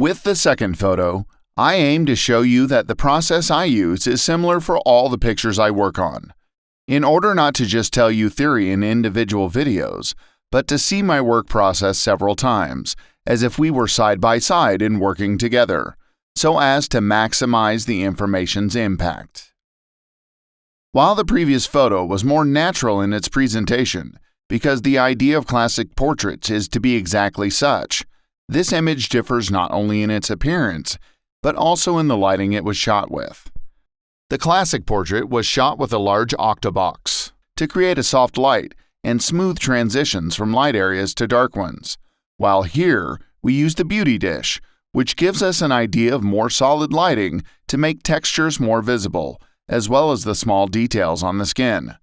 With the second photo, I aim to show you that the process I use is similar for all the pictures I work on, in order not to just tell you theory in individual videos, but to see my work process several times, as if we were side by side and working together, so as to maximize the information's impact. While the previous photo was more natural in its presentation, because the idea of classic portraits is to be exactly such, this image differs not only in its appearance, but also in the lighting it was shot with. The classic portrait was shot with a large octabox to create a soft light and smooth transitions from light areas to dark ones, while here we used the beauty dish, which gives us an idea of more solid lighting to make textures more visible, as well as the small details on the skin.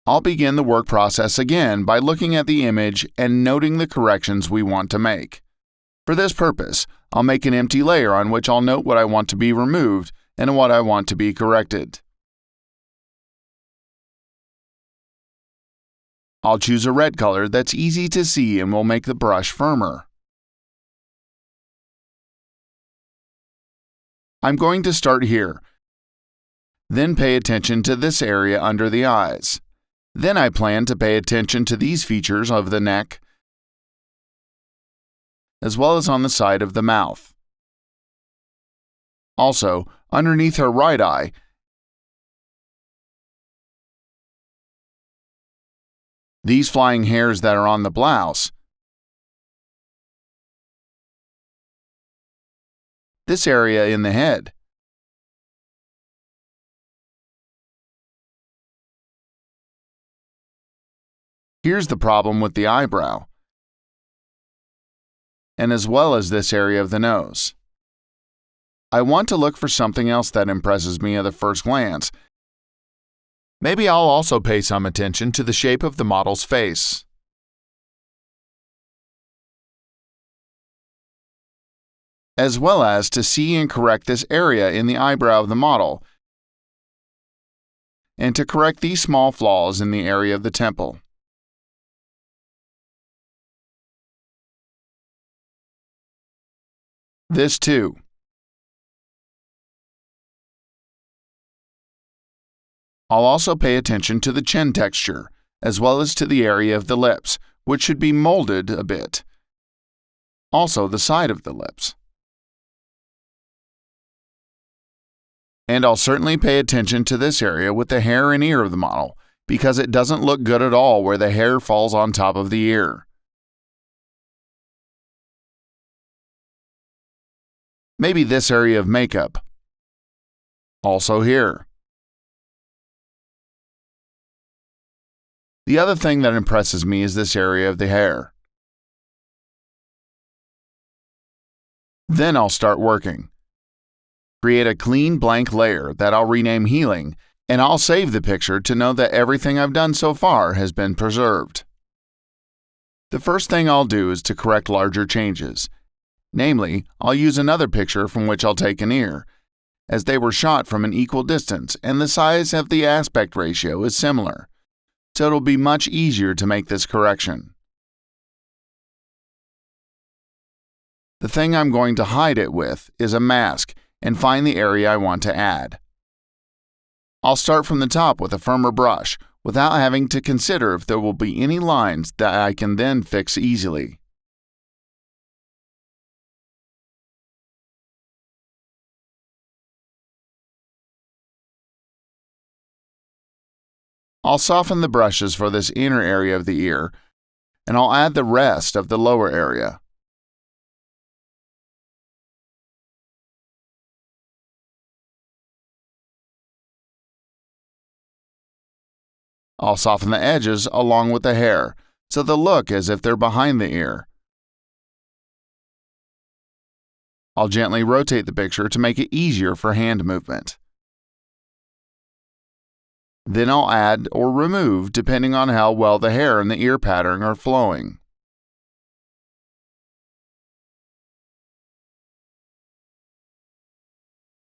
I'll begin the work process again by looking at the image and noting the corrections we want to make. For this purpose, I'll make an empty layer on which I'll note what I want to be removed and what I want to be corrected. I'll choose a red color that's easy to see and will make the brush firmer. I'm going to start here, then pay attention to this area under the eyes. Then I plan to pay attention to these features of the neck, as well as on the side of the mouth. Also, underneath her right eye, these flying hairs that are on the blouse, this area in the head, here's the problem with the eyebrow, and as well as this area of the nose. I want to look for something else that impresses me at the first glance. Maybe I'll also pay some attention to the shape of the model's face. As well as to see and correct this area in the eyebrow of the model, and to correct these small flaws in the area of the temple. This too. I'll also pay attention to the chin texture, as well as to the area of the lips, which should be molded a bit. Also the side of the lips. And I'll certainly pay attention to this area with the hair and ear of the model, because it doesn't look good at all where the hair falls on top of the ear. Maybe this area of makeup. Also here. The other thing that impresses me is this area of the hair. Then I'll start working. Create a clean blank layer that I'll rename Healing, and I'll save the picture to know that everything I've done so far has been preserved. The first thing I'll do is to correct larger changes. Namely, I'll use another picture from which I'll take an ear, as they were shot from an equal distance and the size of the aspect ratio is similar, so it'll be much easier to make this correction. The thing I'm going to hide it with is a mask and find the area I want to add. I'll start from the top with a firmer brush without having to consider if there will be any lines that I can then fix easily. I'll soften the brushes for this inner area of the ear, and I'll add the rest of the lower area. I'll soften the edges along with the hair, so they'll look as if they're behind the ear. I'll gently rotate the picture to make it easier for hand movement. Then I'll add or remove depending on how well the hair and the ear pattern are flowing.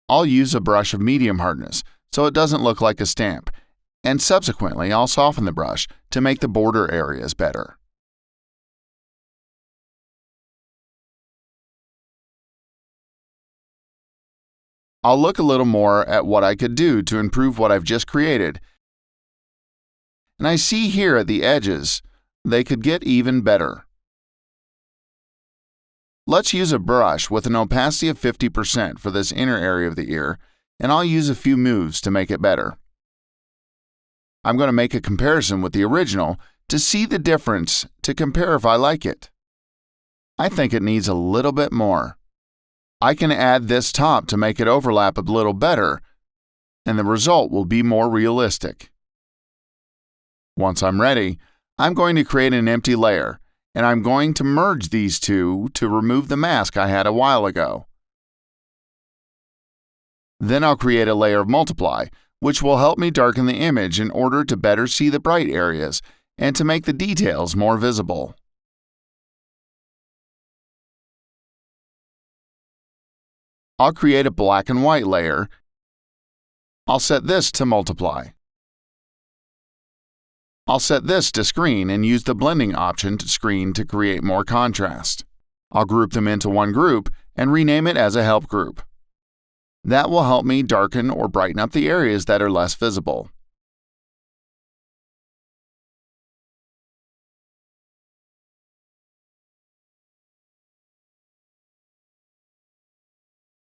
I'll use a brush of medium hardness so it doesn't look like a stamp, and subsequently I'll soften the brush to make the border areas better. I'll look a little more at what I could do to improve what I've just created, and I see here at the edges, they could get even better. Let's use a brush with an opacity of 50% for this inner area of the ear, and I'll use a few moves to make it better. I'm going to make a comparison with the original to see the difference to compare if I like it. I think it needs a little bit more. I can add this top to make it overlap a little better, and the result will be more realistic. Once I'm ready, I'm going to create an empty layer, and I'm going to merge these two to remove the mask I had a while ago. Then I'll create a layer of multiply, which will help me darken the image in order to better see the bright areas and to make the details more visible. I'll create a black and white layer. I'll set this to multiply. I'll set this to screen and use the blending option to screen to create more contrast. I'll group them into one group and rename it as a help group. That will help me darken or brighten up the areas that are less visible.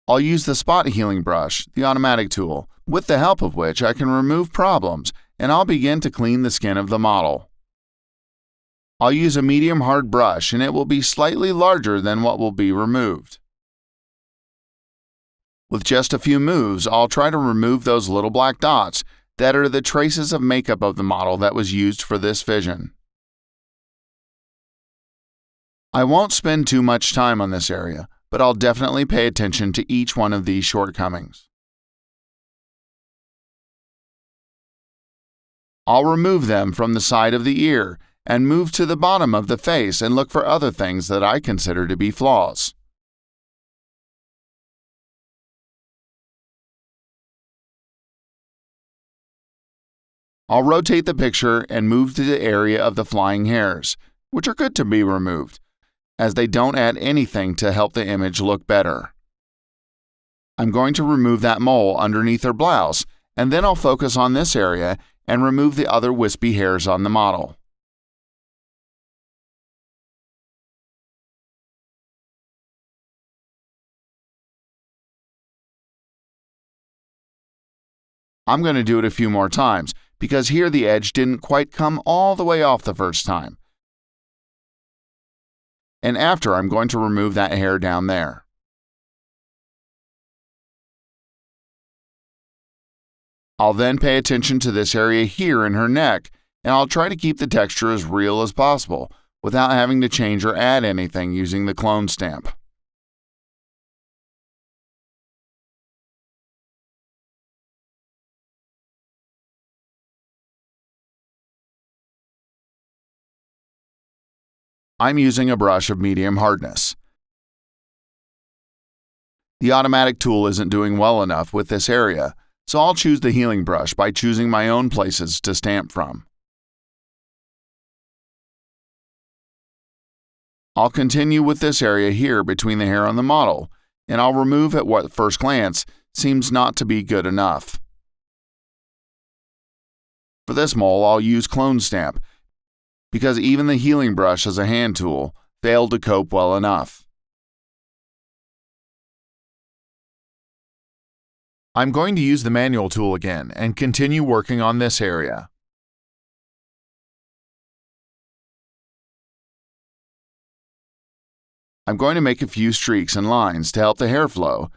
I'll use the spot healing brush, the automatic tool, with the help of which I can remove problems, and I'll begin to clean the skin of the model. I'll use a medium hard brush, and it will be slightly larger than what will be removed. With just a few moves, I'll try to remove those little black dots that are the traces of makeup of the model that was used for this vision. I won't spend too much time on this area, but I'll definitely pay attention to each one of these shortcomings. I'll remove them from the side of the ear and move to the bottom of the face and look for other things that I consider to be flaws. I'll rotate the picture and move to the area of the flying hairs, which are good to be removed, as they don't add anything to help the image look better. I'm going to remove that mole underneath her blouse, and then I'll focus on this area and remove the other wispy hairs on the model. I'm going to do it a few more times, because here the edge didn't quite come all the way off the first time. And after, I'm going to remove that hair down there. I'll then pay attention to this area here in her neck, and I'll try to keep the texture as real as possible without having to change or add anything using the clone stamp. I'm using a brush of medium hardness. The automatic tool isn't doing well enough with this area, so I'll choose the healing brush by choosing my own places to stamp from. I'll continue with this area here between the hair on the model, and I'll remove at what first glance seems not to be good enough. For this mole, I'll use clone stamp, because even the healing brush as a hand tool failed to cope well enough. I'm going to use the manual tool again and continue working on this area. I'm going to make a few streaks and lines to help the hair flow,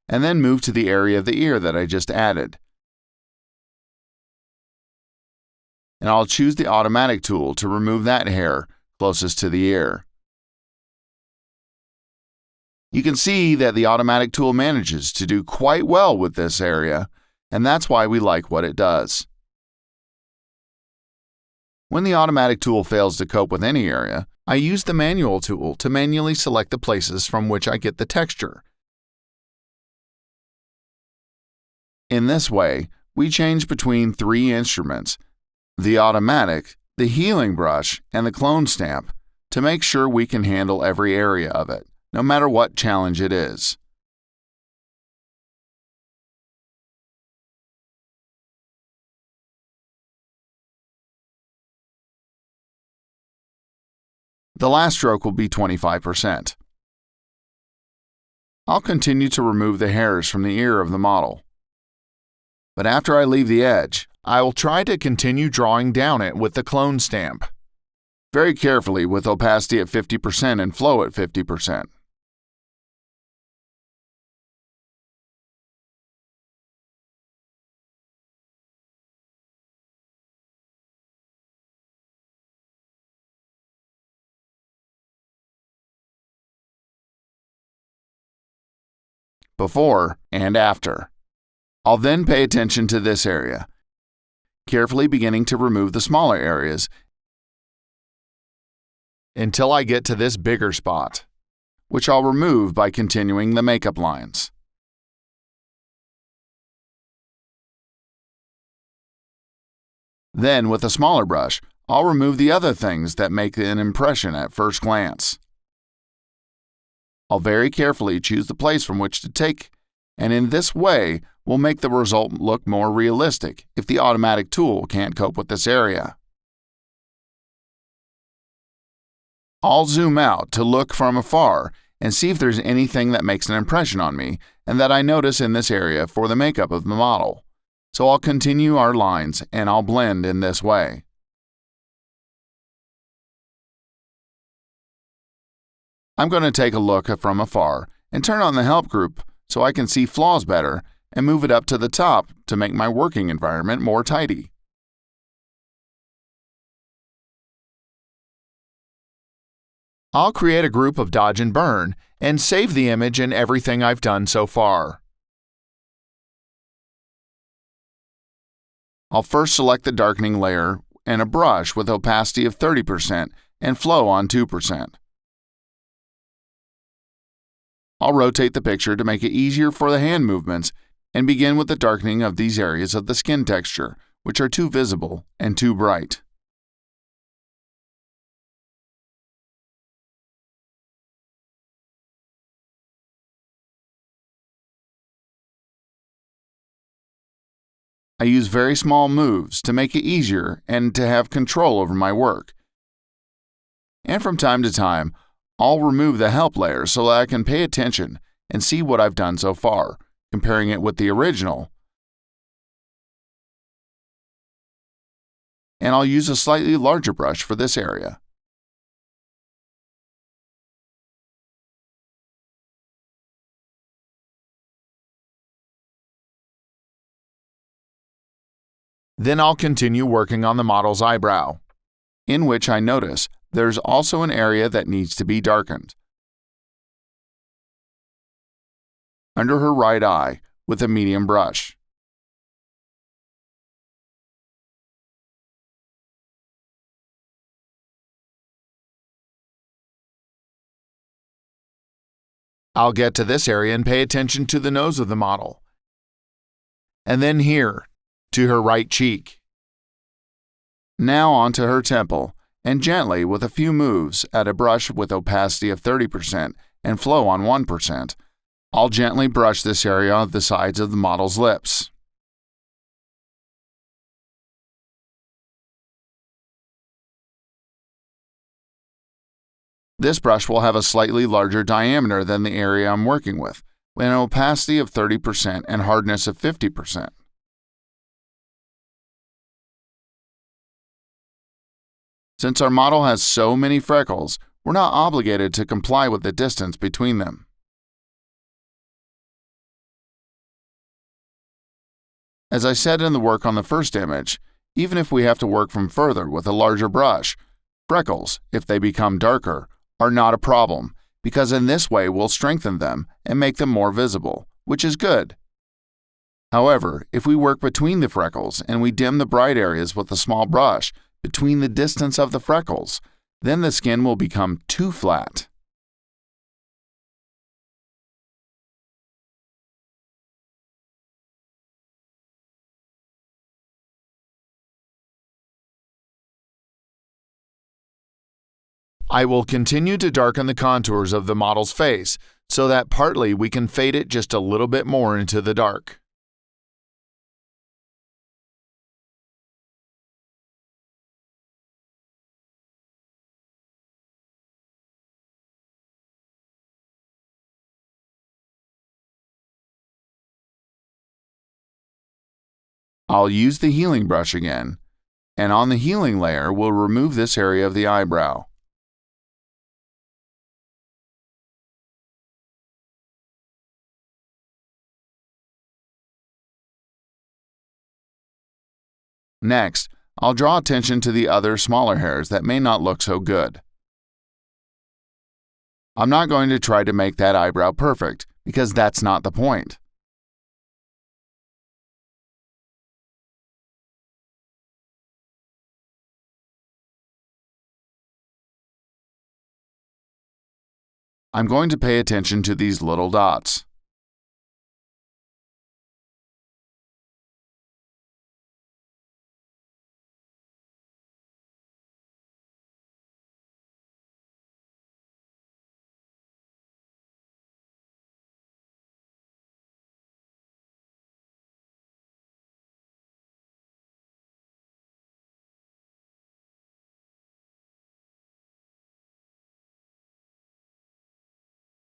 and then move to the area of the ear that I just added. And I'll choose the automatic tool to remove that hair closest to the ear. You can see that the automatic tool manages to do quite well with this area, and that's why we like what it does. When the automatic tool fails to cope with any area, I use the manual tool to manually select the places from which I get the texture. In this way, we change between three instruments, the automatic, the healing brush, and the clone stamp, to make sure we can handle every area of it, no matter what challenge it is. The last stroke will be 25%. I'll continue to remove the hairs from the ear of the model. But after I leave the edge, I will try to continue drawing down it with the clone stamp, very carefully with opacity at 50% and flow at 50%. Before and after. I'll then pay attention to this area, carefully beginning to remove the smaller areas until I get to this bigger spot, which I'll remove by continuing the makeup lines. Then, with a smaller brush, I'll remove the other things that make an impression at first glance. I'll very carefully choose the place from which to take, and in this way, we'll make the result look more realistic if the automatic tool can't cope with this area. I'll zoom out to look from afar and see if there's anything that makes an impression on me and that I notice in this area for the makeup of the model. So I'll continue our lines and I'll blend in this way. I'm going to take a look from afar and turn on the help group so I can see flaws better and move it up to the top to make my working environment more tidy. I'll create a group of dodge and burn and save the image and everything I've done so far. I'll first select the darkening layer and a brush with opacity of 30% and flow on 2%. I'll rotate the picture to make it easier for the hand movements and begin with the darkening of these areas of the skin texture, which are too visible and too bright. I use very small moves to make it easier and to have control over my work. And from time to time, I'll remove the help layer so that I can pay attention and see what I've done so far, comparing it with the original. And I'll use a slightly larger brush for this area. Then I'll continue working on the model's eyebrow, in which I notice there's also an area that needs to be darkened. Under her right eye with a medium brush. I'll get to this area and pay attention to the nose of the model. And then here, to her right cheek. Now onto her temple, and gently, with a few moves, add a brush with opacity of 30% and flow on 1%. I'll gently brush this area of the sides of the model's lips. This brush will have a slightly larger diameter than the area I'm working with an opacity of 30% and hardness of 50%. Since our model has so many freckles, we're not obligated to comply with the distance between them. As I said in the work on the first image, even if we have to work from further with a larger brush, freckles, if they become darker, are not a problem, because in this way we'll strengthen them and make them more visible, which is good. However, if we work between the freckles and we dim the bright areas with a small brush between the distance of the freckles, then the skin will become too flat. I will continue to darken the contours of the model's face so that partly we can fade it just a little bit more into the dark. I'll use the healing brush again, and on the healing layer, we'll remove this area of the eyebrow. Next, I'll draw attention to the other smaller hairs that may not look so good. I'm not going to try to make that eyebrow perfect, because that's not the point. I'm going to pay attention to these little dots.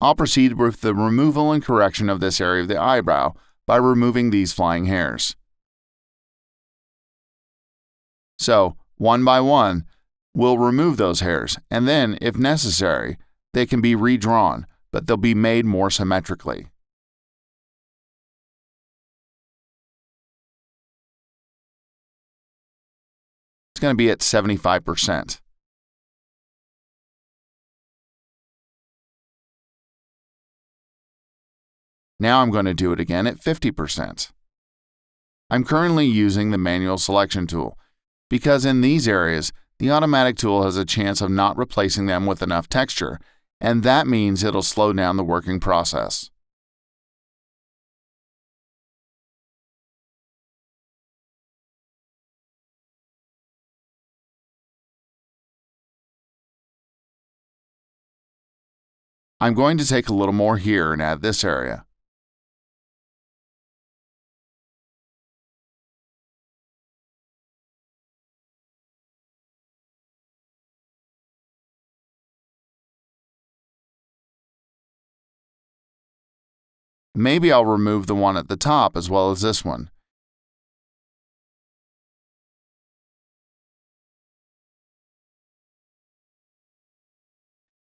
I'll proceed with the removal and correction of this area of the eyebrow by removing these flying hairs. So, one by one, we'll remove those hairs, and then, if necessary, they can be redrawn, but they'll be made more symmetrically. It's going to be at 75%. Now I'm going to do it again at 50%. I'm currently using the manual selection tool, because in these areas, the automatic tool has a chance of not replacing them with enough texture, and that means it'll slow down the working process. I'm going to take a little more here and add this area. Maybe I'll remove the one at the top as well as this one.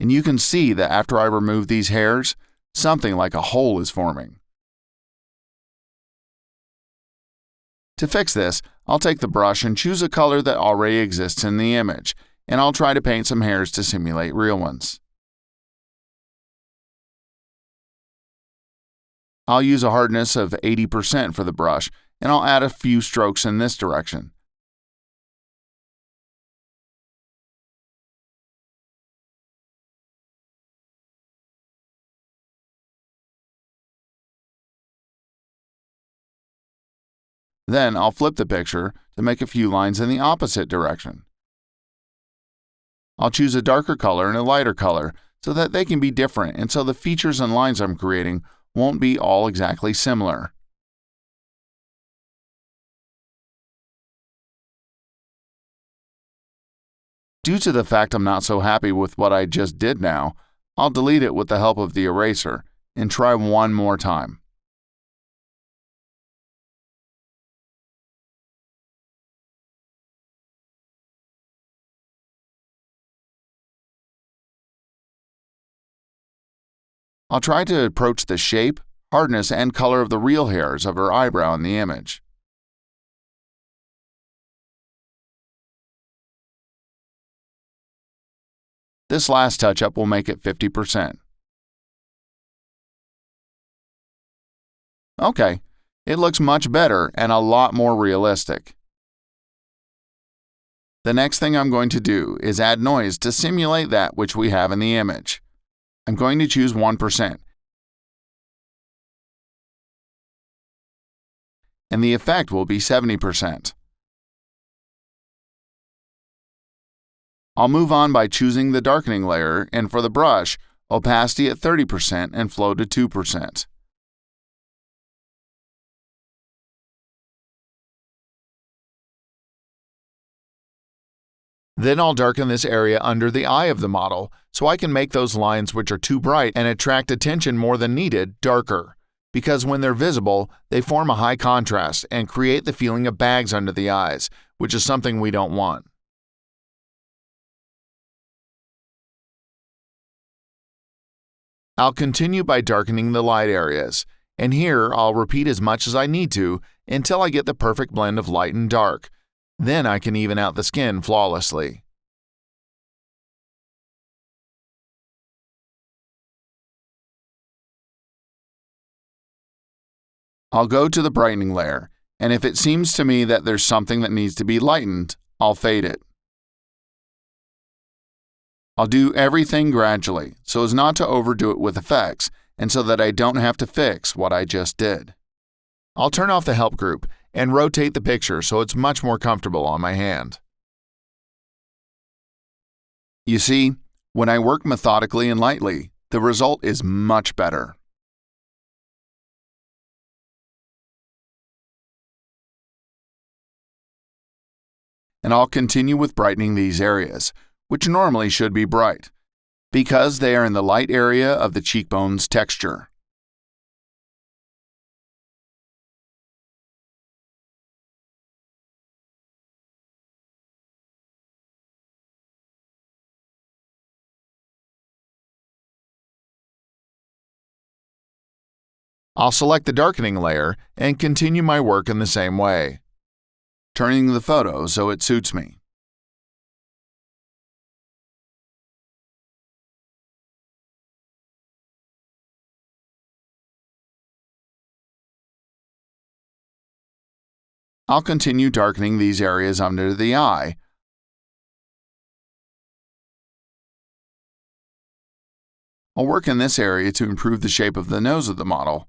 And you can see that after I remove these hairs, something like a hole is forming. To fix this, I'll take the brush and choose a color that already exists in the image, and I'll try to paint some hairs to simulate real ones. I'll use a hardness of 80% for the brush, and I'll add a few strokes in this direction. Then I'll flip the picture to make a few lines in the opposite direction. I'll choose a darker color and a lighter color so that they can be different and so the features and lines I'm creating won't be all exactly similar. Due to the fact I'm not so happy with what I just did now, I'll delete it with the help of the eraser and try one more time. I'll try to approach the shape, hardness, and color of the real hairs of her eyebrow in the image. This last touch-up will make it 50%. Okay, it looks much better and a lot more realistic. The next thing I'm going to do is add noise to simulate that which we have in the image. I'm going to choose 1%, and the effect will be 70%. I'll move on by choosing the darkening layer, and for the brush, opacity at 30% and flow to 2%. Then I'll darken this area under the eye of the model so I can make those lines which are too bright and attract attention more than needed darker, because when they're visible, they form a high contrast and create the feeling of bags under the eyes, which is something we don't want. I'll continue by darkening the light areas, and here I'll repeat as much as I need to until I get the perfect blend of light and dark. Then I can even out the skin flawlessly. I'll go to the brightening layer, and if it seems to me that there's something that needs to be lightened, I'll fade it. I'll do everything gradually so as not to overdo it with effects and so that I don't have to fix what I just did. I'll turn off the help group and rotate the picture so it's much more comfortable on my hand. You see, when I work methodically and lightly, the result is much better. And I'll continue with brightening these areas, which normally should be bright, because they are in the light area of the cheekbone's texture. I'll select the darkening layer and continue my work in the same way, turning the photo so it suits me. I'll continue darkening these areas under the eye. I'll work in this area to improve the shape of the nose of the model.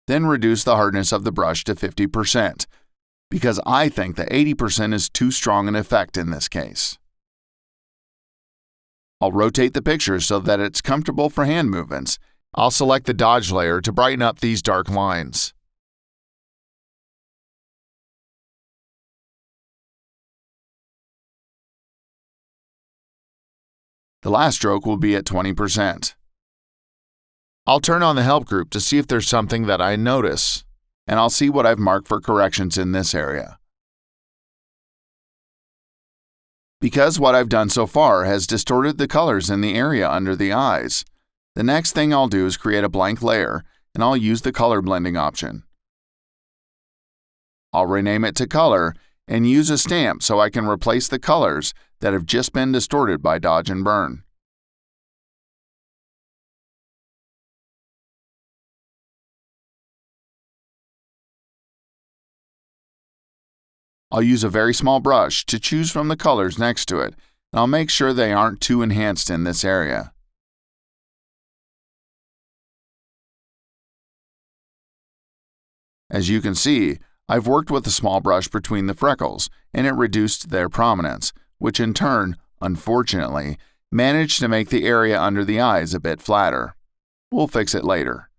Then reduce the hardness of the brush to 50%, because I think that 80% is too strong an effect in this case. I'll rotate the picture so that it's comfortable for hand movements. I'll select the dodge layer to brighten up these dark lines. The last stroke will be at 20%. I'll turn on the help group to see if there's something that I notice, and I'll see what I've marked for corrections in this area. Because what I've done so far has distorted the colors in the area under the eyes, the next thing I'll do is create a blank layer, and I'll use the color blending option. I'll rename it to color and use a stamp so I can replace the colors that have just been distorted by dodge and burn. I'll use a very small brush to choose from the colors next to it, and I'll make sure they aren't too enhanced in this area. As you can see, I've worked with a small brush between the freckles, and it reduced their prominence, which in turn, unfortunately, managed to make the area under the eyes a bit flatter. We'll fix it later.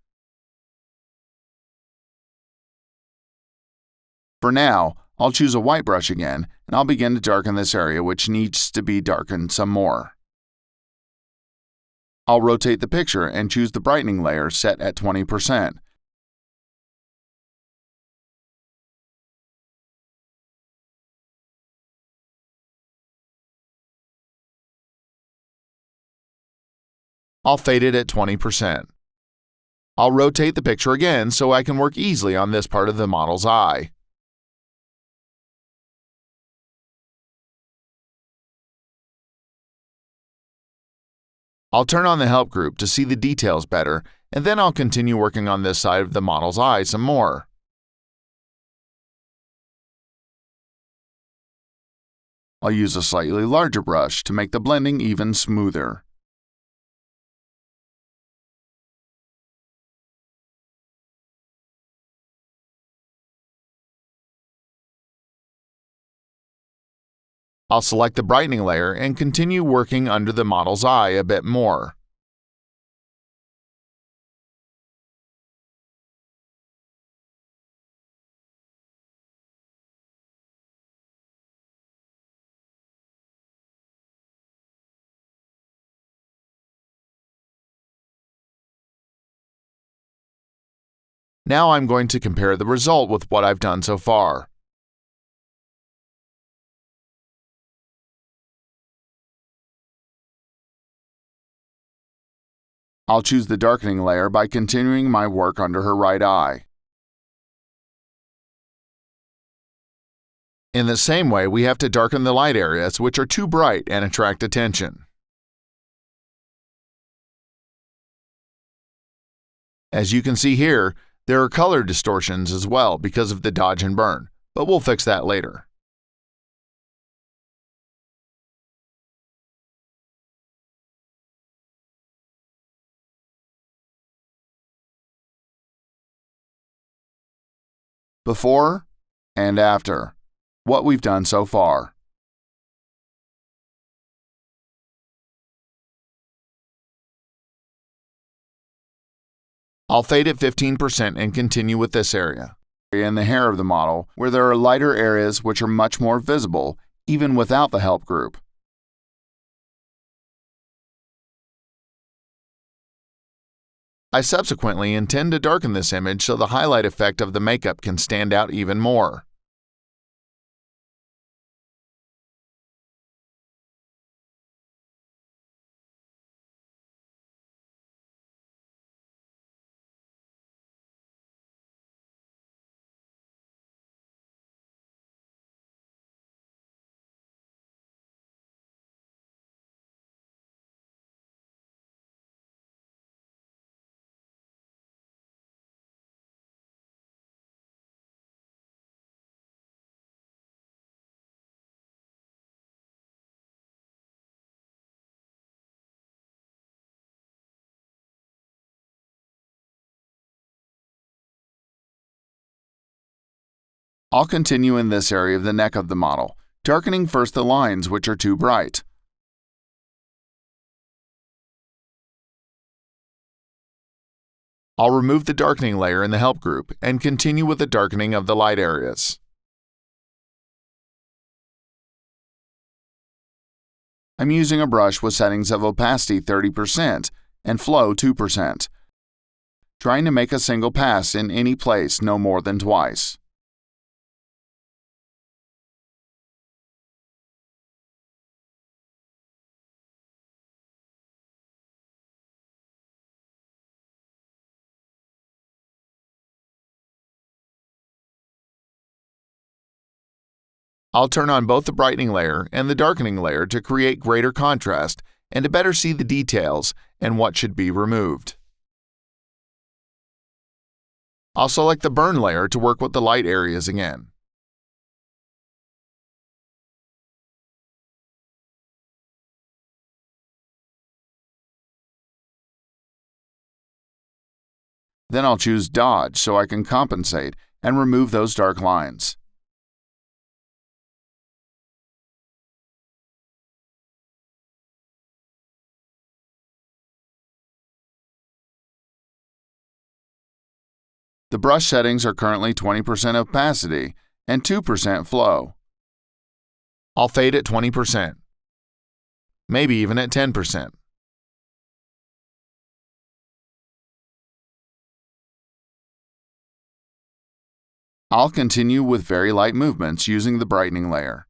For now, I'll choose a white brush again, and I'll begin to darken this area which needs to be darkened some more. I'll rotate the picture and choose the brightening layer set at 20%. I'll fade it at 20%. I'll rotate the picture again so I can work easily on this part of the model's eye. I'll turn on the help group to see the details better, and then I'll continue working on this side of the model's eye some more. I'll use a slightly larger brush to make the blending even smoother. I'll select the brightening layer and continue working under the model's eye a bit more. Now I'm going to compare the result with what I've done so far. I'll choose the darkening layer by continuing my work under her right eye. In the same way, we have to darken the light areas which are too bright and attract attention. As you can see here, there are color distortions as well because of the dodge and burn, but we'll fix that later. Before and after. What we've done so far. I'll fade at 15% and continue with this area. In the hair of the model, where there are lighter areas which are much more visible, even without the help group. I subsequently intend to darken this image so the highlight effect of the makeup can stand out even more. I'll continue in this area of the neck of the model, darkening first the lines which are too bright. I'll remove the darkening layer in the help group and continue with the darkening of the light areas. I'm using a brush with settings of opacity 30% and flow 2%, trying to make a single pass in any place no more than twice. I'll turn on both the brightening layer and the darkening layer to create greater contrast and to better see the details and what should be removed. I'll select the burn layer to work with the light areas again. Then I'll choose Dodge so I can compensate and remove those dark lines. The brush settings are currently 20% opacity and 2% flow. I'll fade at 20%, maybe even at 10%. I'll continue with very light movements using the brightening layer.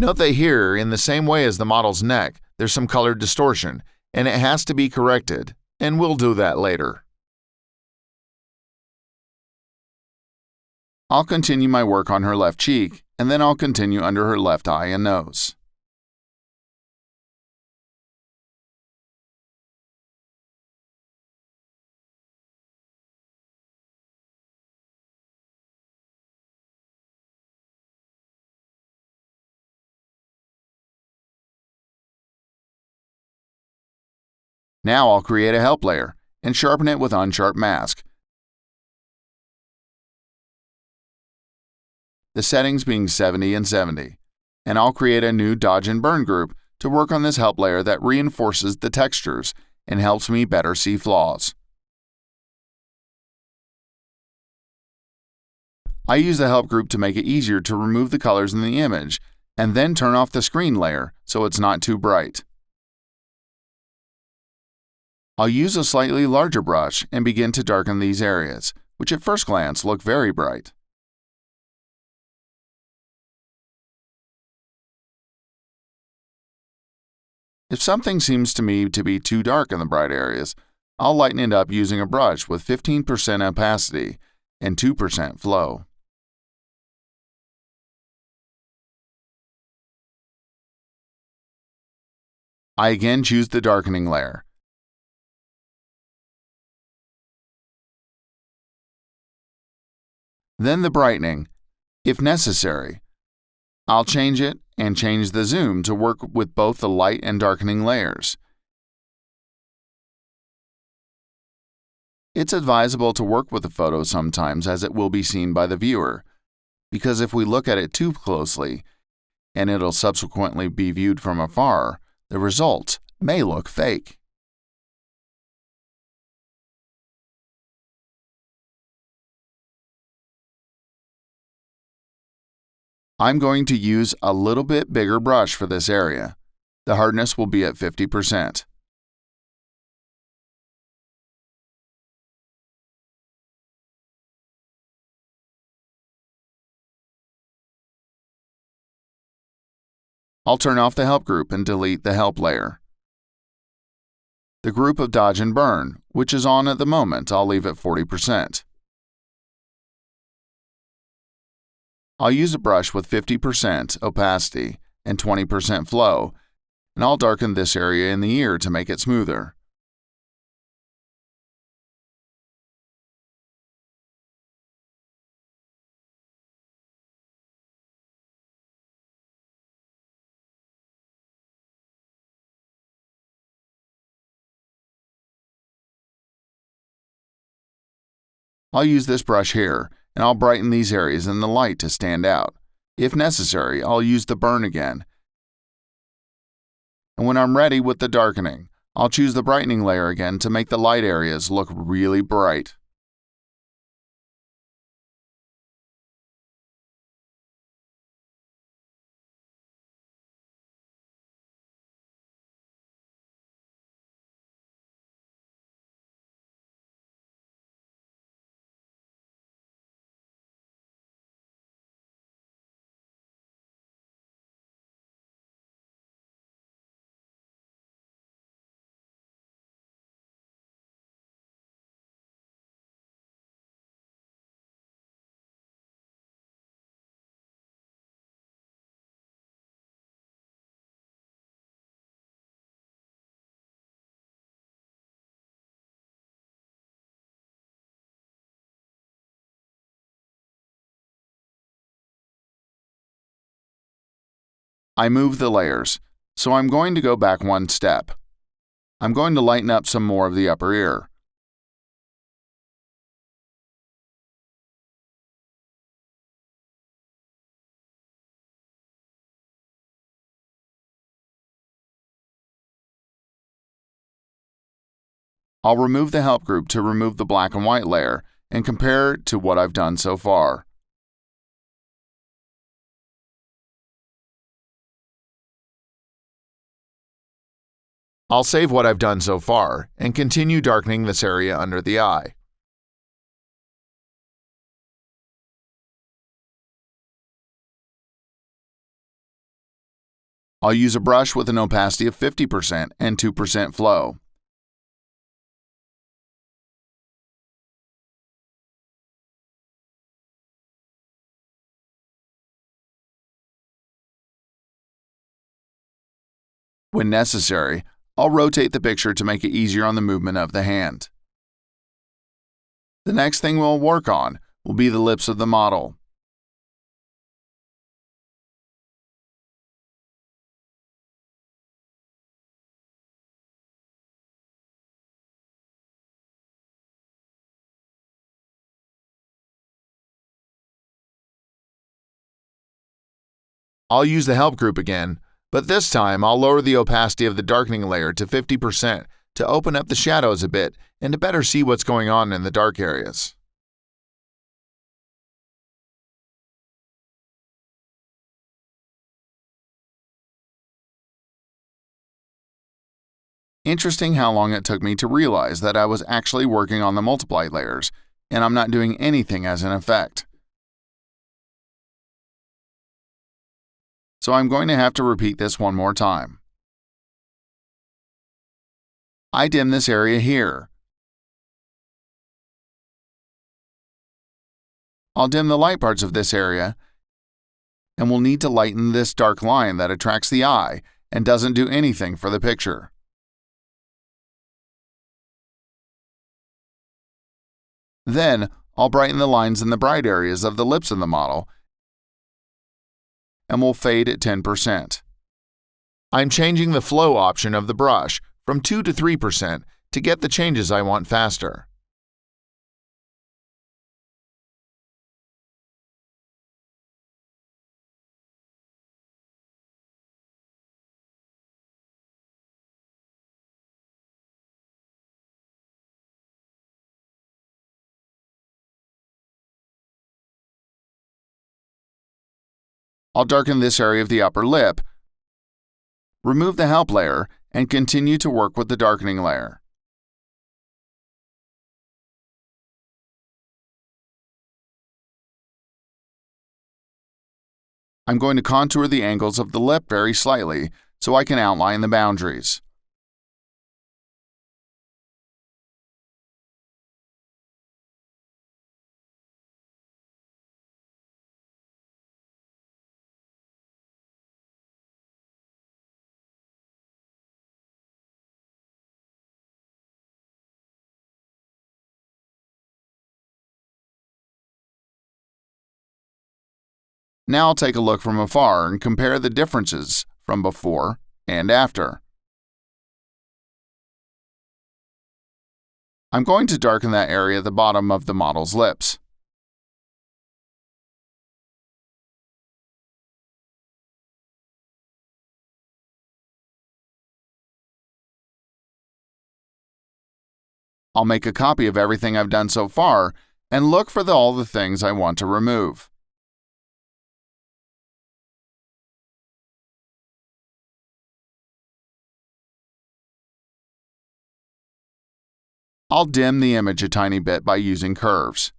Note that here, in the same way as the model's neck, there's some color distortion, and it has to be corrected, and we'll do that later. I'll continue my work on her left cheek, and then I'll continue under her left eye and nose. Now I'll create a help layer and sharpen it with Unsharp Mask. The settings being 70 and 70. And I'll create a new Dodge and Burn group to work on this help layer that reinforces the textures and helps me better see flaws. I use the help group to make it easier to remove the colors in the image and then turn off the screen layer so it's not too bright. I'll use a slightly larger brush and begin to darken these areas, which at first glance look very bright. If something seems to me to be too dark in the bright areas, I'll lighten it up using a brush with 15% opacity and 2% flow. I again choose the darkening layer. Then the brightening, if necessary. I'll change it and change the zoom to work with both the light and darkening layers. It's advisable to work with the photo sometimes as it will be seen by the viewer, because if we look at it too closely, and it'll subsequently be viewed from afar, the result may look fake. I'm going to use a little bit bigger brush for this area. The hardness will be at 50%. I'll turn off the help group and delete the help layer. The group of Dodge and Burn, which is on at the moment, I'll leave at 40%. I'll use a brush with 50% opacity and 20% flow, and I'll darken this area in the ear to make it smoother. I'll use this brush here, and I'll brighten these areas in the light to stand out. If necessary, I'll use the burn again. And when I'm ready with the darkening, I'll choose the brightening layer again to make the light areas look really bright. I move the layers, so I'm going to go back one step. I'm going to lighten up some more of the upper ear. I'll remove the help group to remove the black and white layer and compare it to what I've done so far. I'll save what I've done so far and continue darkening this area under the eye. I'll use a brush with an opacity of 50% and 2% flow. When necessary, I'll rotate the picture to make it easier on the movement of the hand. The next thing we'll work on will be the lips of the model. I'll use the help group again, but this time I'll lower the opacity of the darkening layer to 50% to open up the shadows a bit and to better see what's going on in the dark areas. Interesting how long it took me to realize that I was actually working on the multiply layers, and I'm not doing anything as an effect. So I'm going to have to repeat this one more time. I dim this area here. I'll dim the light parts of this area, and we'll need to lighten this dark line that attracts the eye and doesn't do anything for the picture. Then, I'll brighten the lines in the bright areas of the lips of the model, and we'll fade at 10%. I'm changing the flow option of the brush from 2 to 3% to get the changes I want faster. I'll darken this area of the upper lip, remove the help layer, and continue to work with the darkening layer. I'm going to contour the angles of the lip very slightly so I can outline the boundaries. Now I'll take a look from afar and compare the differences from before and after. I'm going to darken that area at the bottom of the model's lips. I'll make a copy of everything I've done so far and look for all the things I want to remove. I'll dim the image a tiny bit by using curves.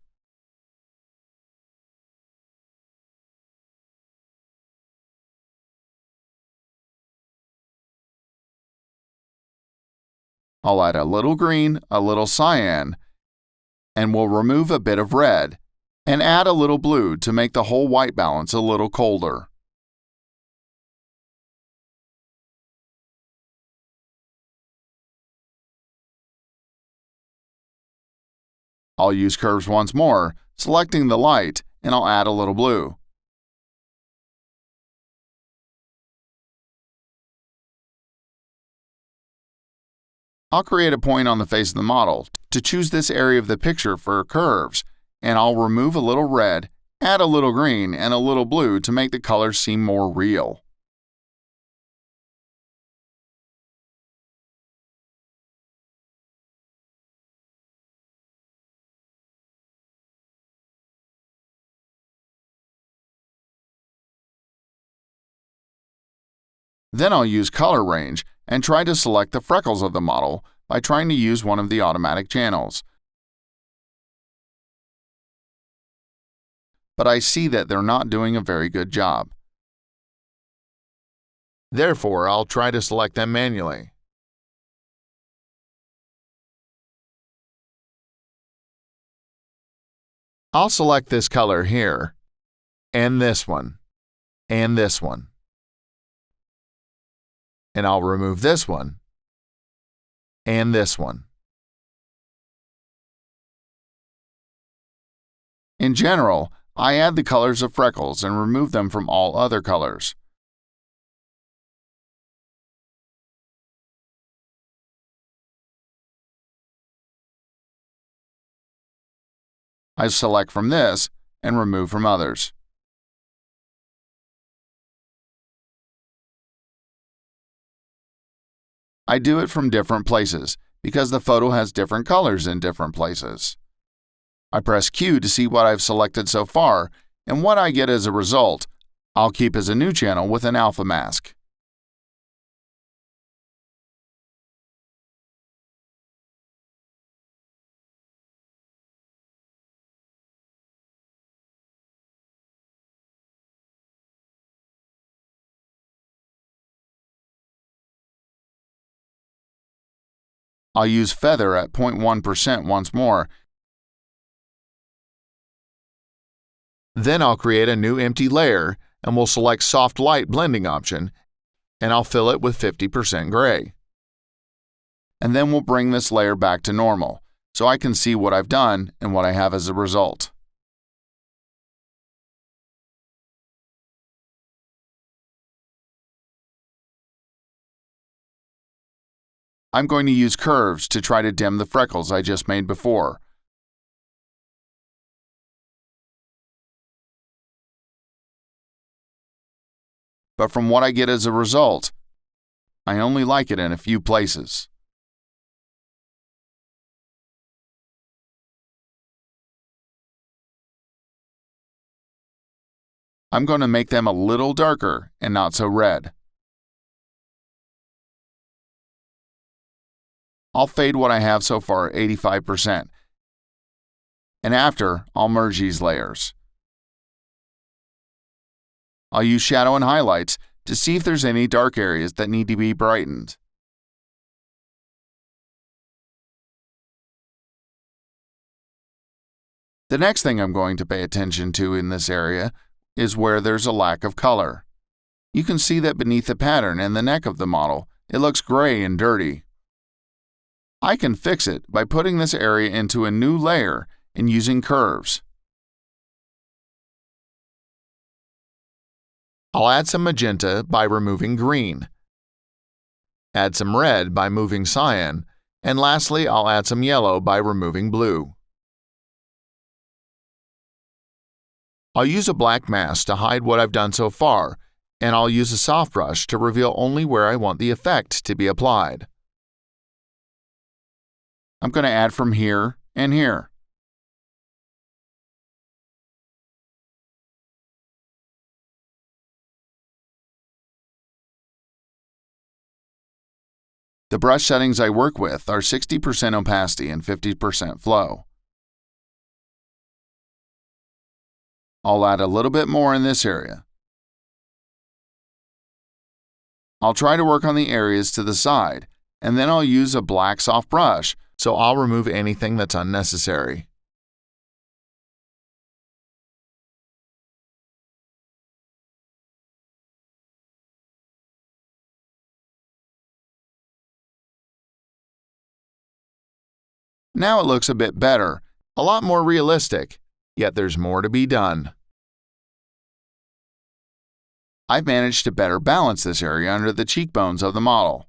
I'll add a little green, a little cyan, and we'll remove a bit of red, and add a little blue to make the whole white balance a little colder. I'll use curves once more, selecting the light, and I'll add a little blue. I'll create a point on the face of the model to choose this area of the picture for curves, and I'll remove a little red, add a little green, and a little blue to make the colors seem more real. Then I'll use color range and try to select the freckles of the model by trying to use one of the automatic channels. But I see that they're not doing a very good job. Therefore, I'll try to select them manually. I'll select this color here, and this one, and this one. And I'll remove this one, and this one. In general, I add the colors of freckles and remove them from all other colors. I select from this and remove from others. I do it from different places because the photo has different colors in different places. I press Q to see what I've selected so far, and what I get as a result, I'll keep as a new channel with an alpha mask. I'll use feather at 0.1% once more. Then I'll create a new empty layer and we'll select Soft Light Blending option, and I'll fill it with 50% gray. And then we'll bring this layer back to normal, so I can see what I've done and what I have as a result. I'm going to use curves to try to dim the freckles I just made before. But from what I get as a result, I only like it in a few places. I'm going to make them a little darker and not so red. I'll fade what I have so far at 85%, and after, I'll merge these layers. I'll use shadow and highlights to see if there's any dark areas that need to be brightened. The next thing I'm going to pay attention to in this area is where there's a lack of color. You can see that beneath the pattern and the neck of the model, it looks gray and dirty. I can fix it by putting this area into a new layer and using curves. I'll add some magenta by removing green, add some red by moving cyan, and lastly, I'll add some yellow by removing blue. I'll use a black mask to hide what I've done so far, and I'll use a soft brush to reveal only where I want the effect to be applied. I'm going to add from here and here. The brush settings I work with are 60% opacity and 50% flow. I'll add a little bit more in this area. I'll try to work on the areas to the side, and then I'll use a black soft brush, so I'll remove anything that's unnecessary. Now it looks a bit better, a lot more realistic, yet there's more to be done. I've managed to better balance this area under the cheekbones of the model.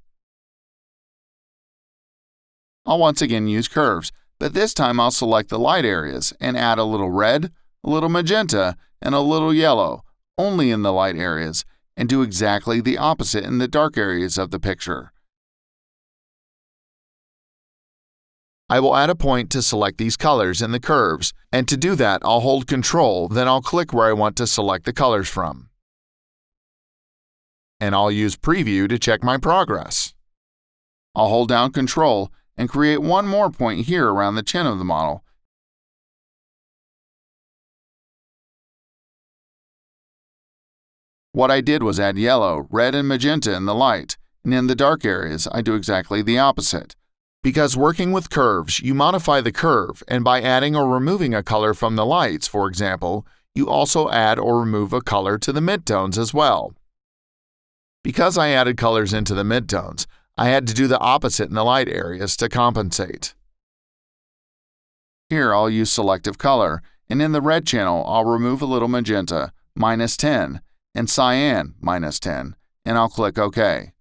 I'll once again use curves, but this time I'll select the light areas and add a little red, a little magenta, and a little yellow, only in the light areas, and do exactly the opposite in the dark areas of the picture. I will add a point to select these colors in the curves, and to do that I'll hold Ctrl, then I'll click where I want to select the colors from. And I'll use Preview to check my progress. I'll hold down Ctrl and create one more point here around the chin of the model. What I did was add yellow, red, and magenta in the light, and in the dark areas I do exactly the opposite. Because working with curves, you modify the curve, and by adding or removing a color from the lights, for example, you also add or remove a color to the midtones as well. Because I added colors into the midtones, I had to do the opposite in the light areas to compensate. Here I'll use selective color, and in the red channel I'll remove a little magenta, -10, and cyan, -10, and I'll click OK.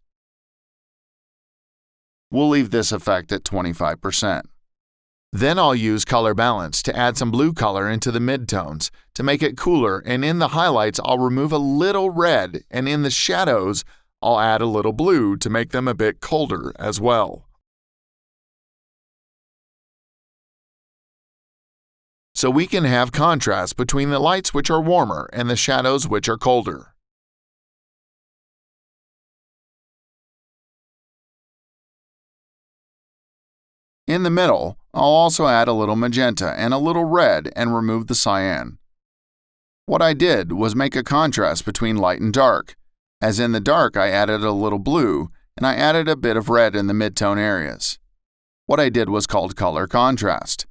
We'll leave this effect at 25%. Then I'll use color balance to add some blue color into the midtones to make it cooler, and in the highlights I'll remove a little red, and in the shadows I'll add a little blue to make them a bit colder as well. So we can have contrast between the lights which are warmer and the shadows which are colder. In the middle, I'll also add a little magenta and a little red and remove the cyan. What I did was make a contrast between light and dark. As in the dark, I added a little blue, and I added a bit of red in the midtone areas. What I did was called color contrast.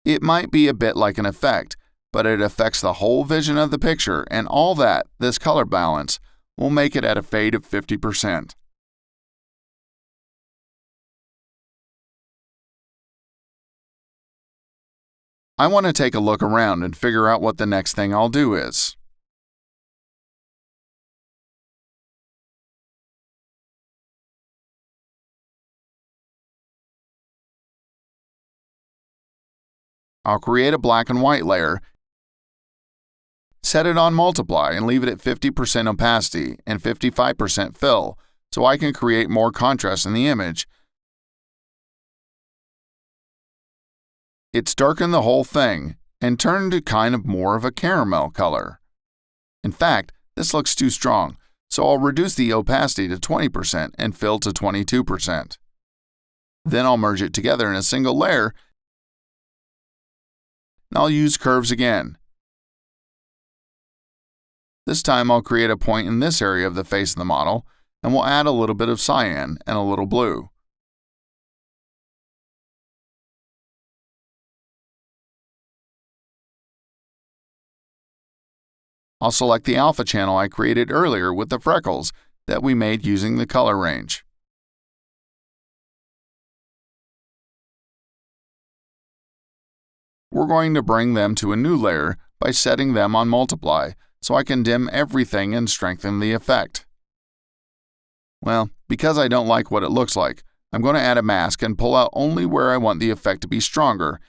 It might be a bit like an effect, but it affects the whole vision of the picture, and all that, this color balance, will make it at a fade of 50%. I want to take a look around and figure out what the next thing I'll do is. I'll create a black and white layer, set it on multiply and leave it at 50% opacity and 55% fill so I can create more contrast in the image. It's darkened the whole thing and turned to kind of more of a caramel color. In fact, this looks too strong, so I'll reduce the opacity to 20% and fill to 22%. Then I'll merge it together in a single layer, and I'll use curves again. This time I'll create a point in this area of the face of the model, and we'll add a little bit of cyan and a little blue. I'll select the alpha channel I created earlier with the freckles that we made using the color range. We're going to bring them to a new layer by setting them on multiply, so I can dim everything and strengthen the effect. Well, because I don't like what it looks like, I'm going to add a mask and pull out only where I want the effect to be stronger.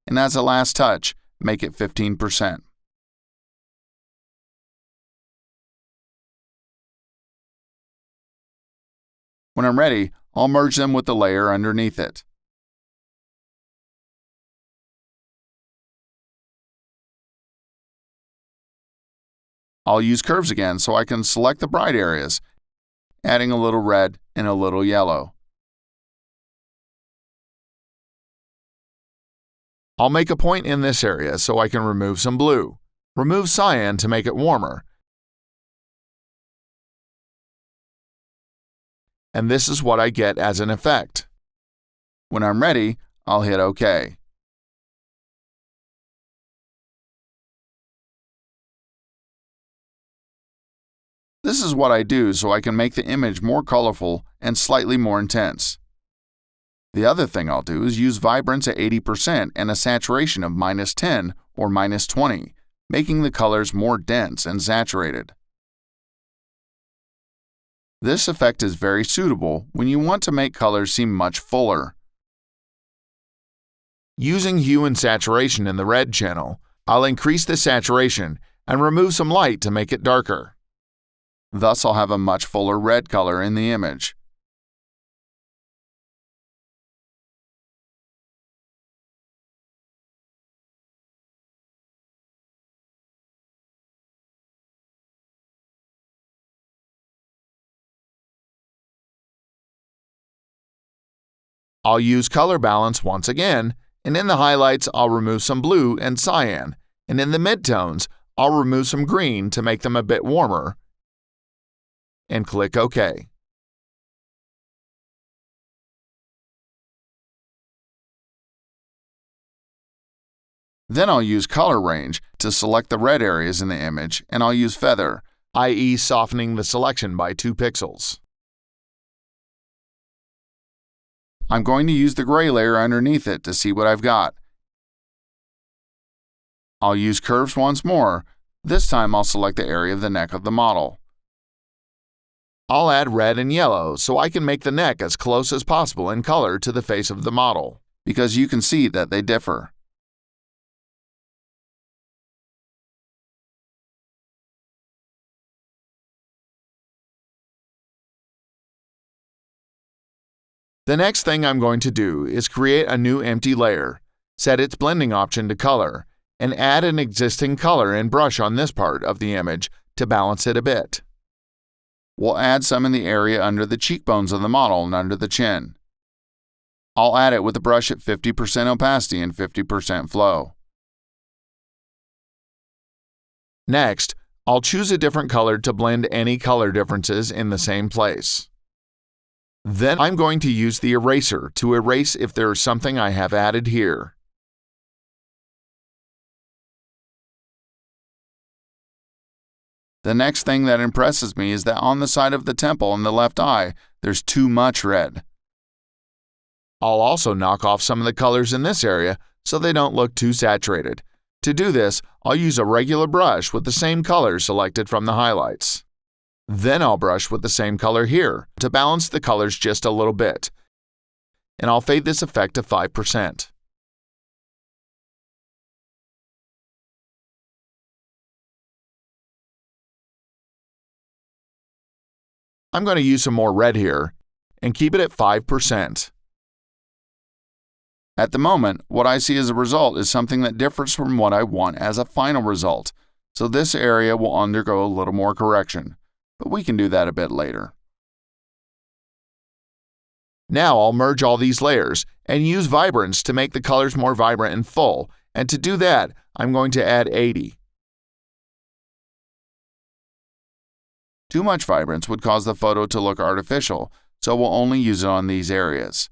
And as a last touch, make it 15%. When I'm ready, I'll merge them with the layer underneath it. I'll use curves again so I can select the bright areas, adding a little red and a little yellow. I'll make a point in this area so I can remove some blue. Remove cyan to make it warmer. And this is what I get as an effect. When I'm ready, I'll hit OK. This is what I do so I can make the image more colorful and slightly more intense. The other thing I'll do is use vibrance at 80% and a saturation of -10 or -20, making the colors more dense and saturated. This effect is very suitable when you want to make colors seem much fuller. Using hue and saturation in the red channel, I'll increase the saturation and remove some light to make it darker. Thus, I'll have a much fuller red color in the image. I'll use color balance once again, and in the highlights I'll remove some blue and cyan, and in the midtones I'll remove some green to make them a bit warmer, and click OK. Then I'll use color range to select the red areas in the image, and I'll use feather, i.e. softening the selection by 2 pixels. I'm going to use the gray layer underneath it to see what I've got. I'll use curves once more. This time I'll select the area of the neck of the model. I'll add red and yellow so I can make the neck as close as possible in color to the face of the model, because you can see that they differ. The next thing I'm going to do is create a new empty layer, set its blending option to color, and add an existing color and brush on this part of the image to balance it a bit. We'll add some in the area under the cheekbones of the model and under the chin. I'll add it with a brush at 50% opacity and 50% flow. Next, I'll choose a different color to blend any color differences in the same place. Then I'm going to use the eraser to erase if there is something I have added here. The next thing that impresses me is that on the side of the temple and the left eye, there's too much red. I'll also knock off some of the colors in this area so they don't look too saturated. To do this, I'll use a regular brush with the same color selected from the highlights. Then I'll brush with the same color here to balance the colors just a little bit, and I'll fade this effect to 5%. I'm going to use some more red here and keep it at 5%. At the moment, what I see as a result is something that differs from what I want as a final result, so this area will undergo a little more correction, but we can do that a bit later. Now I'll merge all these layers and use vibrance to make the colors more vibrant and full, and to do that, I'm going to add 80. Too much vibrance would cause the photo to look artificial, so we'll only use it on these areas.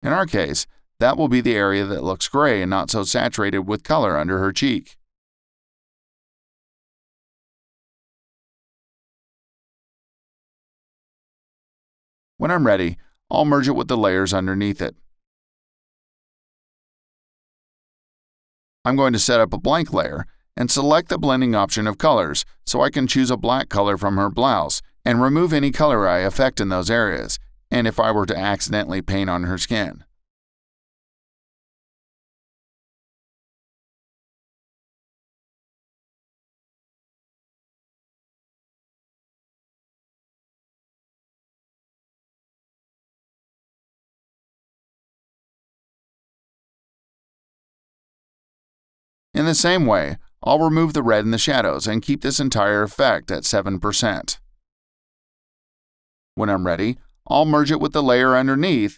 In our case, that will be the area that looks gray and not so saturated with color under her cheek. When I'm ready, I'll merge it with the layers underneath it. I'm going to set up a blank layer and select the blending option of colors so I can choose a black color from her blouse and remove any color I affect in those areas, and if I were to accidentally paint on her skin. In the same way, I'll remove the red in the shadows and keep this entire effect at 7%. When I'm ready, I'll merge it with the layer underneath.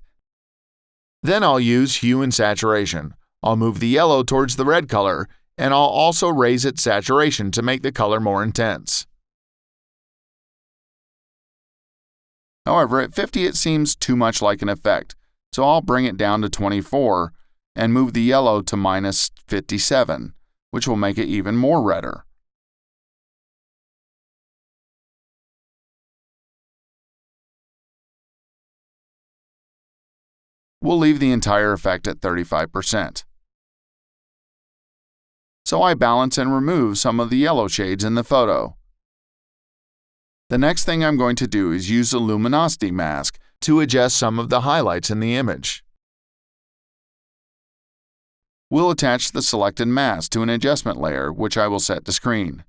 Then I'll use hue and saturation. I'll move the yellow towards the red color, and I'll also raise its saturation to make the color more intense. However, at 50 it seems too much like an effect, so I'll bring it down to 24 and move the yellow to -57, which will make it even more redder. We'll leave the entire effect at 35%. So I balance and remove some of the yellow shades in the photo. The next thing I'm going to do is use a luminosity mask to adjust some of the highlights in the image. We'll attach the selected mask to an adjustment layer, which I will set to screen.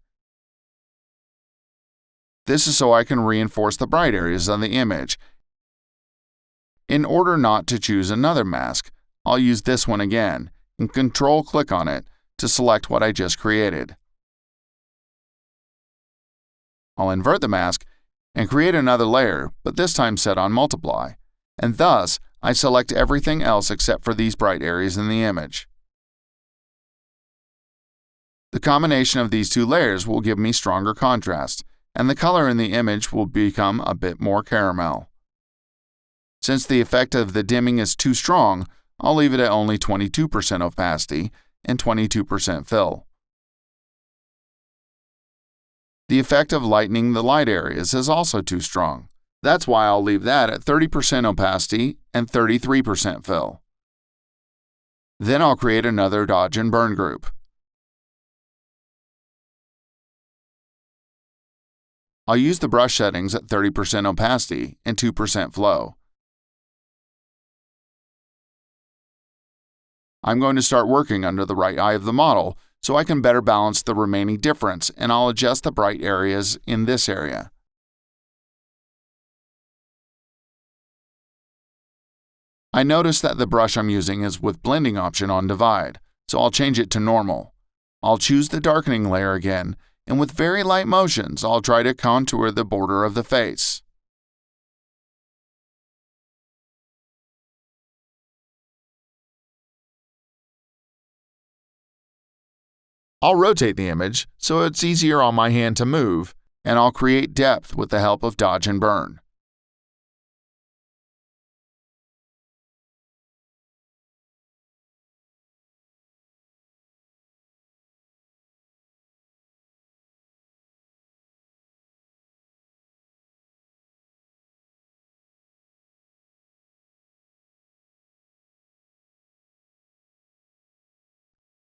This is so I can reinforce the bright areas of the image. In order not to choose another mask, I'll use this one again and Control-click on it to select what I just created. I'll invert the mask and create another layer, but this time set on Multiply, and thus I select everything else except for these bright areas in the image. The combination of these two layers will give me stronger contrast, and the color in the image will become a bit more caramel. Since the effect of the dimming is too strong, I'll leave it at only 22% opacity and 22% fill. The effect of lightening the light areas is also too strong. That's why I'll leave that at 30% opacity and 33% fill. Then I'll create another dodge and burn group. I'll use the brush settings at 30% opacity and 2% flow. I'm going to start working under the right eye of the model so I can better balance the remaining difference, and I'll adjust the bright areas in this area. I notice that the brush I'm using is with blending option on divide, so I'll change it to normal. I'll choose the darkening layer again, and with very light motions, I'll try to contour the border of the face. I'll rotate the image so it's easier on my hand to move, and I'll create depth with the help of dodge and burn.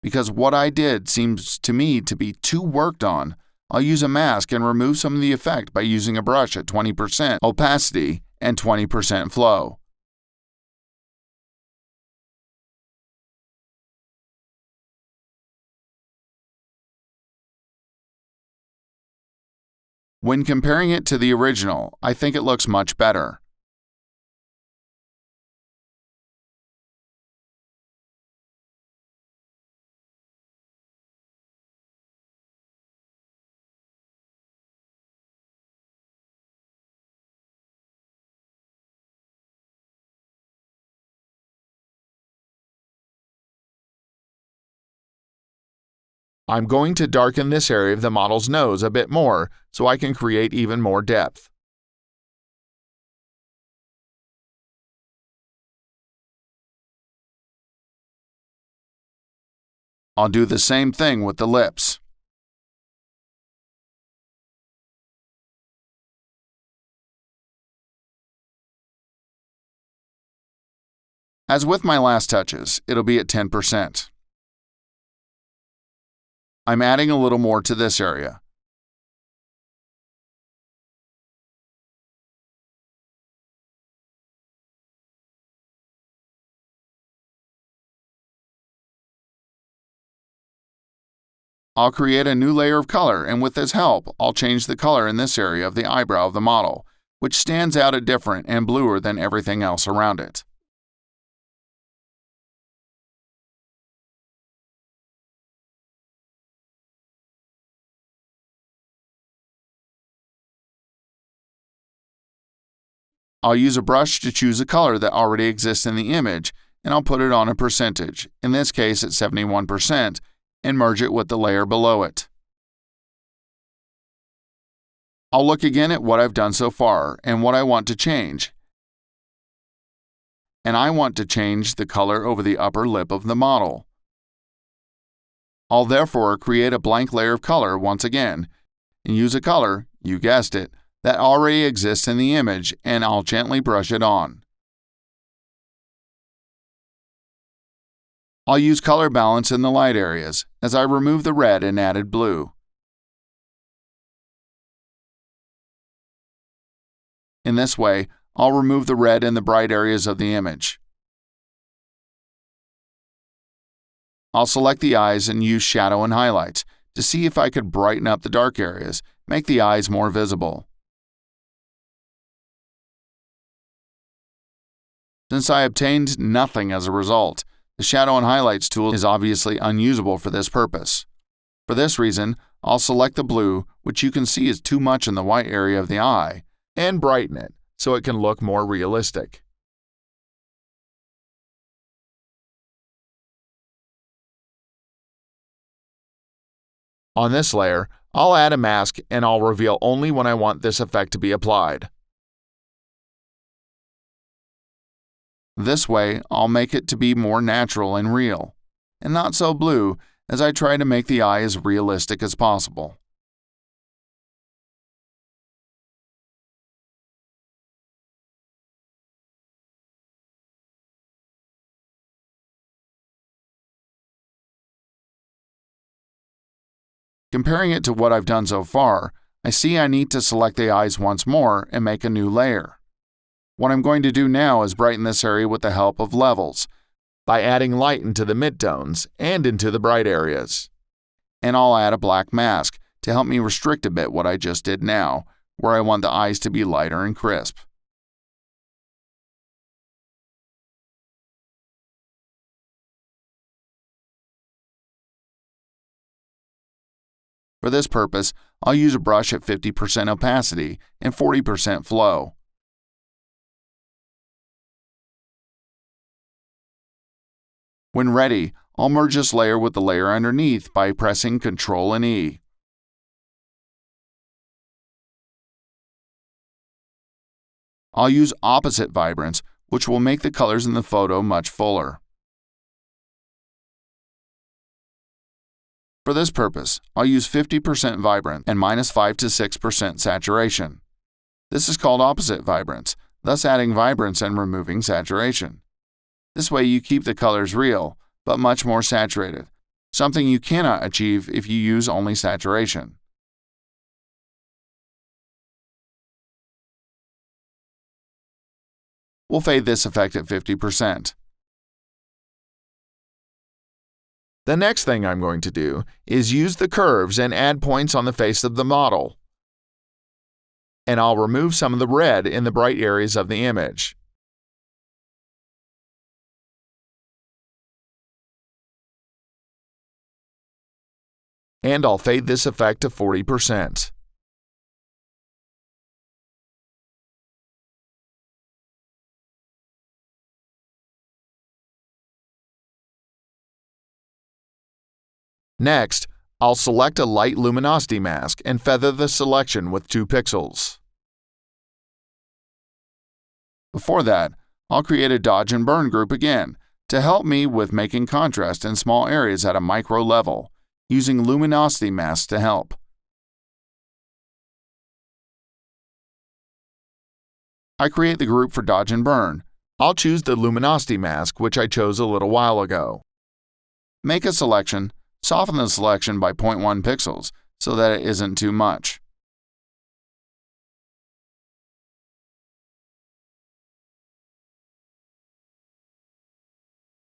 Because what I did seems to me to be too worked on, I'll use a mask and remove some of the effect by using a brush at 20% opacity and 20% flow. When comparing it to the original, I think it looks much better. I'm going to darken this area of the model's nose a bit more so I can create even more depth. I'll do the same thing with the lips. As with my last touches, it'll be at 10%. I'm adding a little more to this area. I'll create a new layer of color, and with this help, I'll change the color in this area of the eyebrow of the model, which stands out at different and bluer than everything else around it. I'll use a brush to choose a color that already exists in the image, and I'll put it on a percentage, in this case at 71%, and merge it with the layer below it. I'll look again at what I've done so far and what I want to change. And I want to change the color over the upper lip of the model. I'll therefore create a blank layer of color once again, and use a color, you guessed it, that already exists in the image, and I'll gently brush it on. I'll use color balance in the light areas, as I remove the red and added blue. In this way, I'll remove the red in the bright areas of the image. I'll select the eyes and use shadow and highlights to see if I could brighten up the dark areas, make the eyes more visible. Since I obtained nothing as a result, the Shadow and Highlights tool is obviously unusable for this purpose. For this reason, I'll select the blue, which you can see is too much in the white area of the eye, and brighten it so it can look more realistic. On this layer, I'll add a mask and I'll reveal only when I want this effect to be applied. This way, I'll make it to be more natural and real, and not so blue, as I try to make the eye as realistic as possible. Comparing it to what I've done so far, I see I need to select the eyes once more and make a new layer. What I'm going to do now is brighten this area with the help of levels, by adding light into the midtones and into the bright areas. And I'll add a black mask to help me restrict a bit what I just did now, where I want the eyes to be lighter and crisp. For this purpose, I'll use a brush at 50% opacity and 40% flow. When ready, I'll merge this layer with the layer underneath by pressing Ctrl and E. I'll use opposite vibrance, which will make the colors in the photo much fuller. For this purpose, I'll use 50% vibrant and -5 to 6% saturation. This is called opposite vibrance, thus adding vibrance and removing saturation. This way you keep the colors real, but much more saturated, something you cannot achieve if you use only saturation. We'll fade this effect at 50%. The next thing I'm going to do is use the curves and add points on the face of the model. And I'll remove some of the red in the bright areas of the image. And I'll fade this effect to 40%. Next, I'll select a light luminosity mask and feather the selection with 2 pixels. Before that, I'll create a dodge and burn group again to help me with making contrast in small areas at a micro level, using luminosity masks to help. I create the group for dodge and burn. I'll choose the luminosity mask, which I chose a little while ago. Make a selection. Soften the selection by 0.1 pixels so that it isn't too much.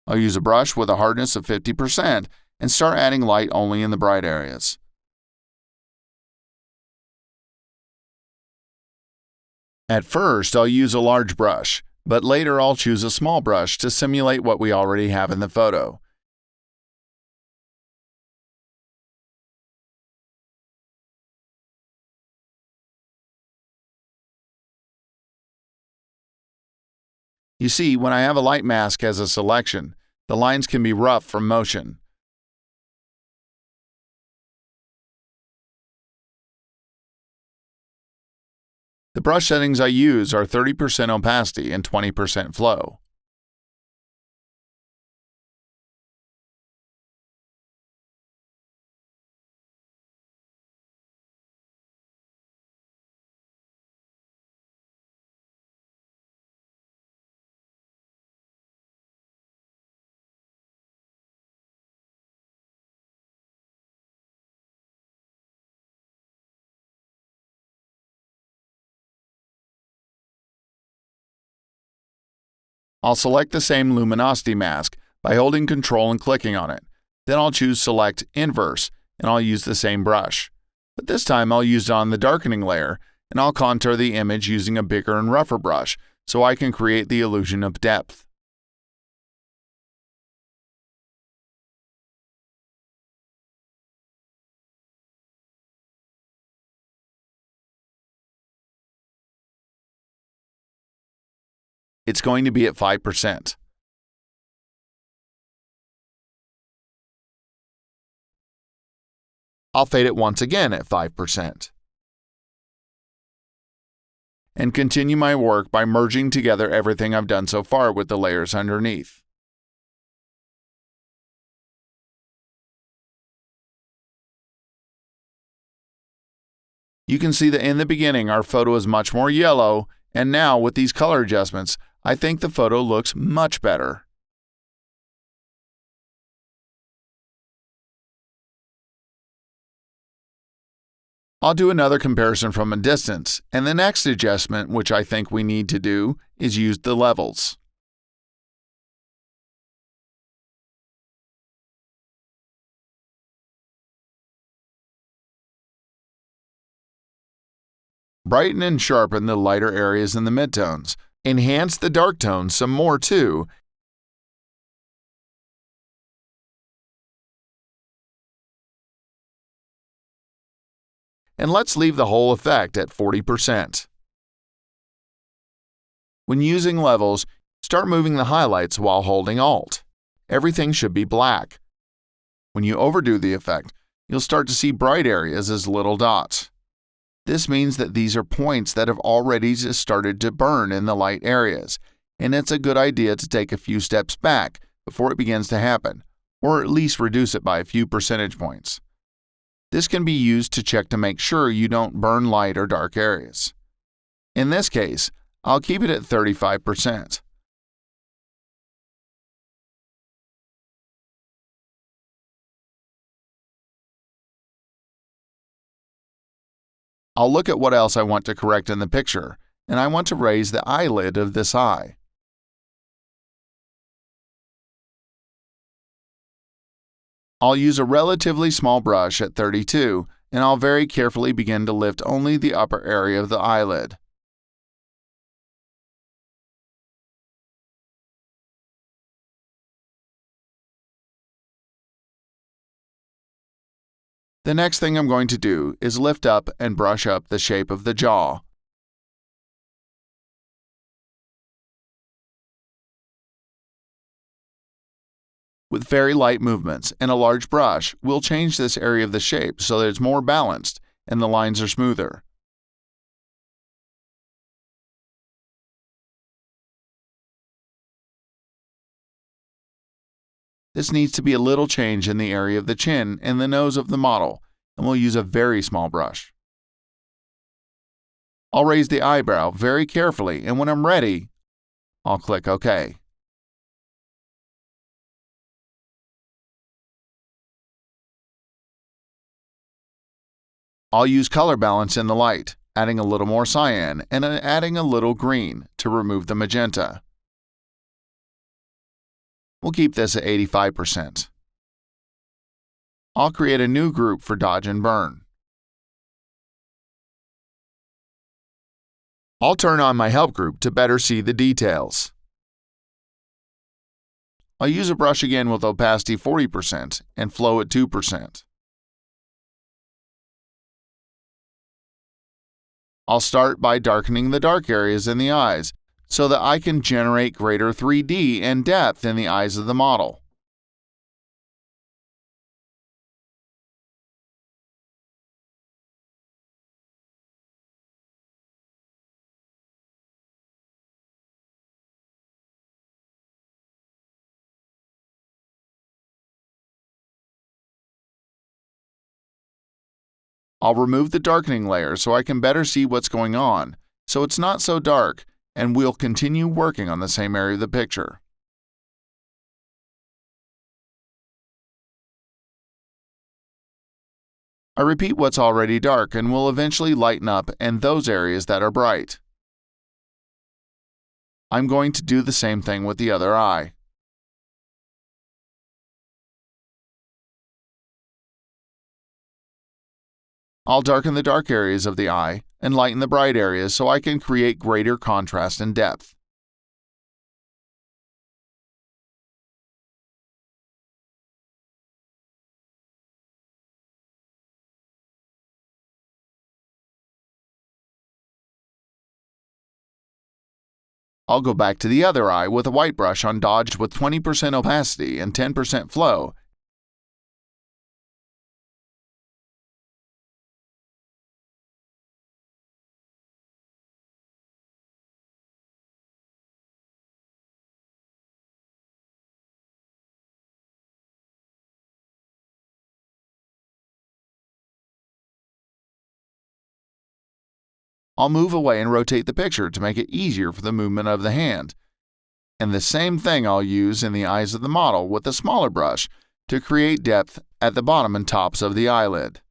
I'll use a brush with a hardness of 50% and start adding light only in the bright areas. At first, I'll use a large brush, but later I'll choose a small brush to simulate what we already have in the photo. You see, when I have a light mask as a selection, the lines can be rough from motion. The brush settings I use are 30% opacity and 20% flow. I'll select the same luminosity mask by holding Ctrl and clicking on it. Then I'll choose Select Inverse, and I'll use the same brush. But this time I'll use it on the darkening layer, and I'll contour the image using a bigger and rougher brush, so I can create the illusion of depth. It's going to be at 5%. I'll fade it once again at 5%. And continue my work by merging together everything I've done so far with the layers underneath. You can see that in the beginning our photo is much more yellow, and now with these color adjustments, I think the photo looks much better. I'll do another comparison from a distance, and the next adjustment which I think we need to do is use the levels. Brighten and sharpen the lighter areas in the midtones. Enhance the dark tones some more too. and let's leave the whole effect at 40%. When using levels, start moving the highlights while holding Alt. Everything should be black. When you overdo the effect, you'll start to see bright areas as little dots. This means that these are points that have already started to burn in the light areas, and it's a good idea to take a few steps back before it begins to happen, or at least reduce it by a few percentage points. This can be used to check to make sure you don't burn light or dark areas. In this case, I'll keep it at 35%. I'll look at what else I want to correct in the picture, and I want to raise the eyelid of this eye. I'll use a relatively small brush at 32, and I'll very carefully begin to lift only the upper area of the eyelid. The next thing I'm going to do is lift up and brush up the shape of the jaw. With very light movements and a large brush, we'll change this area of the shape so that it's more balanced and the lines are smoother. This needs to be a little change in the area of the chin and the nose of the model, and we'll use a very small brush. I'll raise the eyebrow very carefully, and when I'm ready, I'll click OK. I'll use color balance in the light, adding a little more cyan and adding a little green to remove the magenta. We'll keep this at 85%. I'll create a new group for Dodge and Burn. I'll turn on my Help group to better see the details. I'll use a brush again with opacity 40% and flow at 2%. I'll start by darkening the dark areas in the eyes, so that I can generate greater 3D and depth in the eyes of the model. I'll remove the darkening layer so I can better see what's going on, so it's not so dark, and we'll continue working on the same area of the picture. I repeat what's already dark and will eventually lighten up and those areas that are bright. I'm going to do the same thing with the other eye. I'll darken the dark areas of the eye and lighten the bright areas so I can create greater contrast and depth. I'll go back to the other eye with a white brush on Dodge with 20% opacity and 10% flow. I'll move away and rotate the picture to make it easier for the movement of the hand. And the same thing I'll use in the eyes of the model with a smaller brush to create depth at the bottom and tops of the eyelid.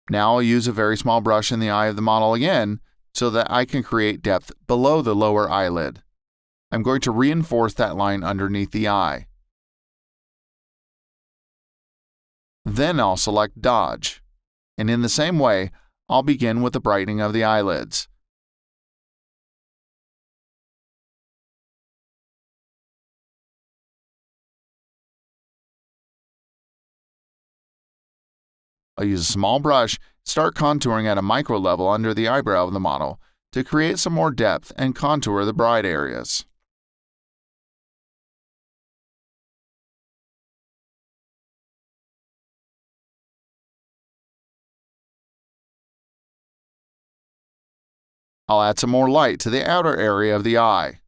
Now I'll use a very small brush in the eye of the model again so that I can create depth below the lower eyelid. I'm going to reinforce that line underneath the eye. Then I'll select Dodge, and in the same way, I'll begin with the brightening of the eyelids. I'll use a small brush, start contouring at a micro level under the eyebrow of the model to create some more depth and contour the bright areas. I'll add some more light to the outer area of the eye.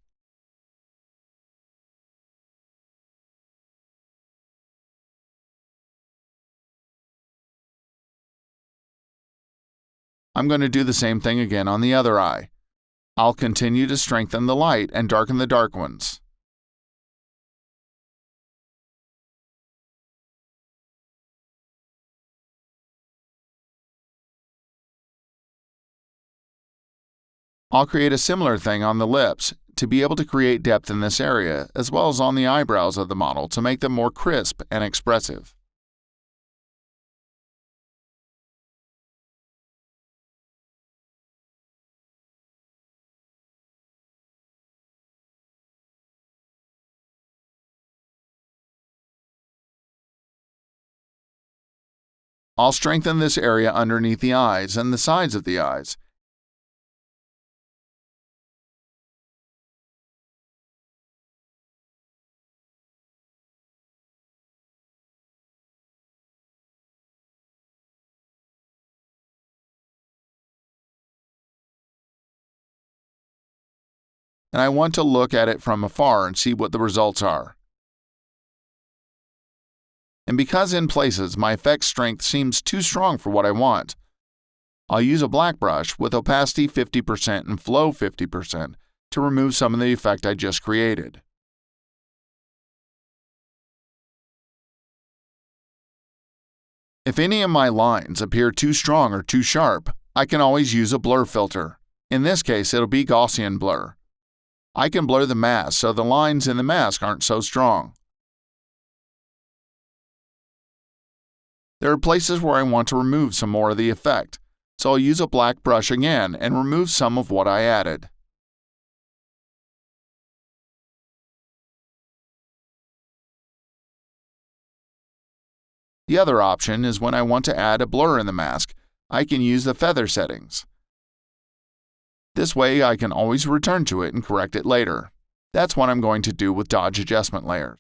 I'm going to do the same thing again on the other eye. I'll continue to strengthen the light and darken the dark ones. I'll create a similar thing on the lips to be able to create depth in this area, as well as on the eyebrows of the model to make them more crisp and expressive. I'll strengthen this area underneath the eyes and the sides of the eyes. And I want to look at it from afar and see what the results are. And because in places my effect strength seems too strong for what I want, I'll use a black brush with opacity 50% and flow 50% to remove some of the effect I just created. If any of my lines appear too strong or too sharp, I can always use a blur filter. In this case, it'll be Gaussian blur. I can blur the mask so the lines in the mask aren't so strong. There are places where I want to remove some more of the effect, so I'll use a black brush again and remove some of what I added. The other option is when I want to add a blur in the mask, I can use the feather settings. This way I can always return to it and correct it later. That's what I'm going to do with dodge adjustment layers.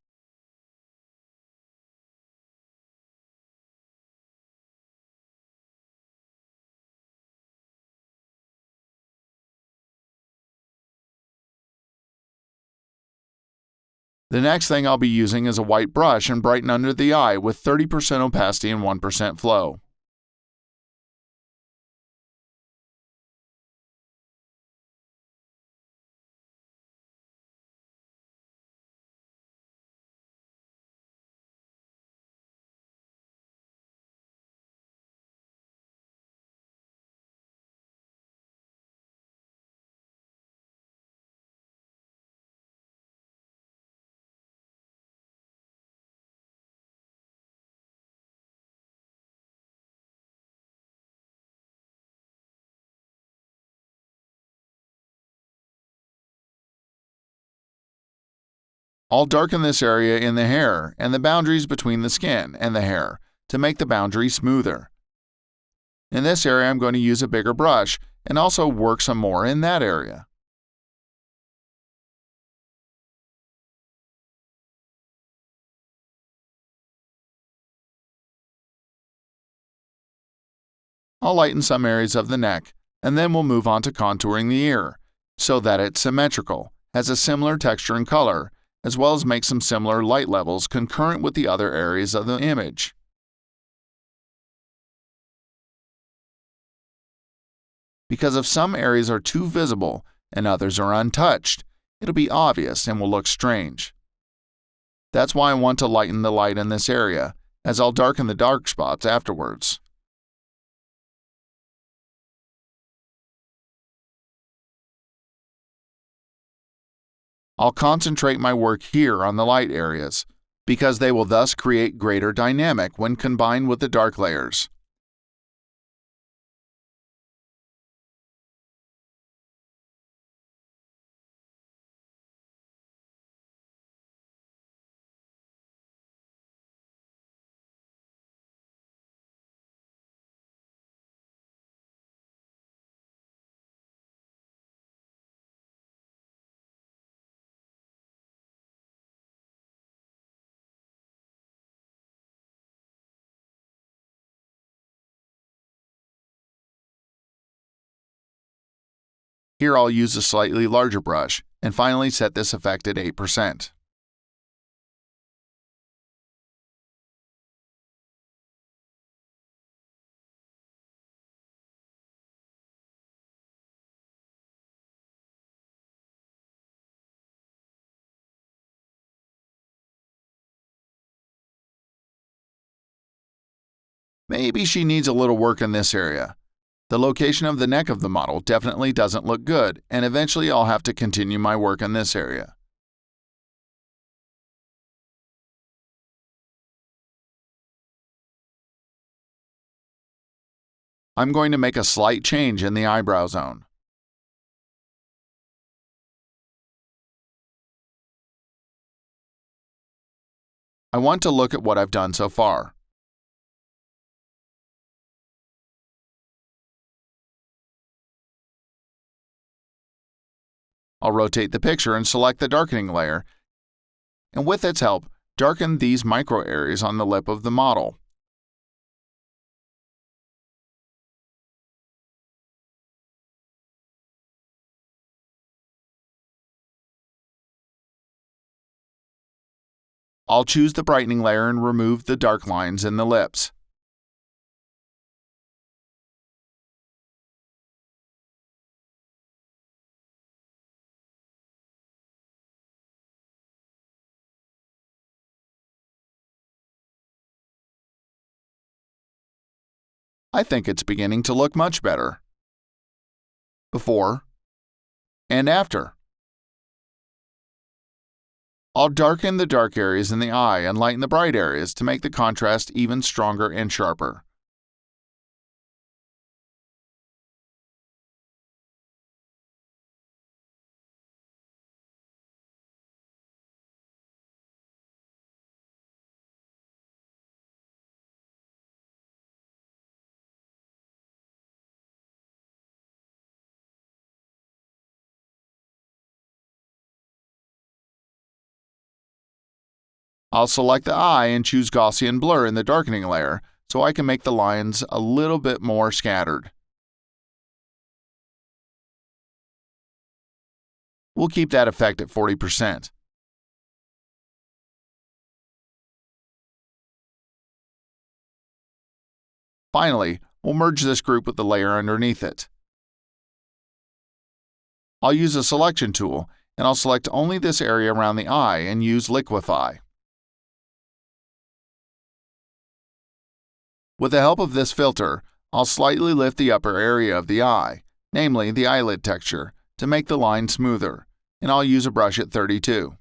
The next thing I'll be using is a white brush and brighten under the eye with 30% opacity and 1% flow. I'll darken this area in the hair and the boundaries between the skin and the hair to make the boundary smoother. In this area, I'm going to use a bigger brush and also work some more in that area. I'll lighten some areas of the neck, and then we'll move on to contouring the ear, so that it's symmetrical, has a similar texture and color, as well as make some similar light levels concurrent with the other areas of the image. Because if some areas are too visible and others are untouched, it'll be obvious and will look strange. That's why I want to lighten the light in this area, as I'll darken the dark spots afterwards. I'll concentrate my work here on the light areas, because they will thus create greater dynamic when combined with the dark layers. Here I'll use a slightly larger brush, and finally set this effect at 8%. Maybe she needs a little work in this area. The location of the neck of the model definitely doesn't look good, and eventually I'll have to continue my work in this area. I'm going to make a slight change in the eyebrow zone. I want to look at what I've done so far. I'll rotate the picture and select the darkening layer, and with its help, darken these micro areas on the lip of the model. I'll choose the brightening layer and remove the dark lines in the lips. I think it's beginning to look much better. Before and after. I'll darken the dark areas in the eye and lighten the bright areas to make the contrast even stronger and sharper. I'll select the eye and choose Gaussian blur in the darkening layer so I can make the lines a little bit more scattered. We'll keep that effect at 40%. Finally, we'll merge this group with the layer underneath it. I'll use a selection tool, and I'll select only this area around the eye and use Liquify. With the help of this filter, I'll slightly lift the upper area of the eye, namely the eyelid texture, to make the line smoother, and I'll use a brush at 32.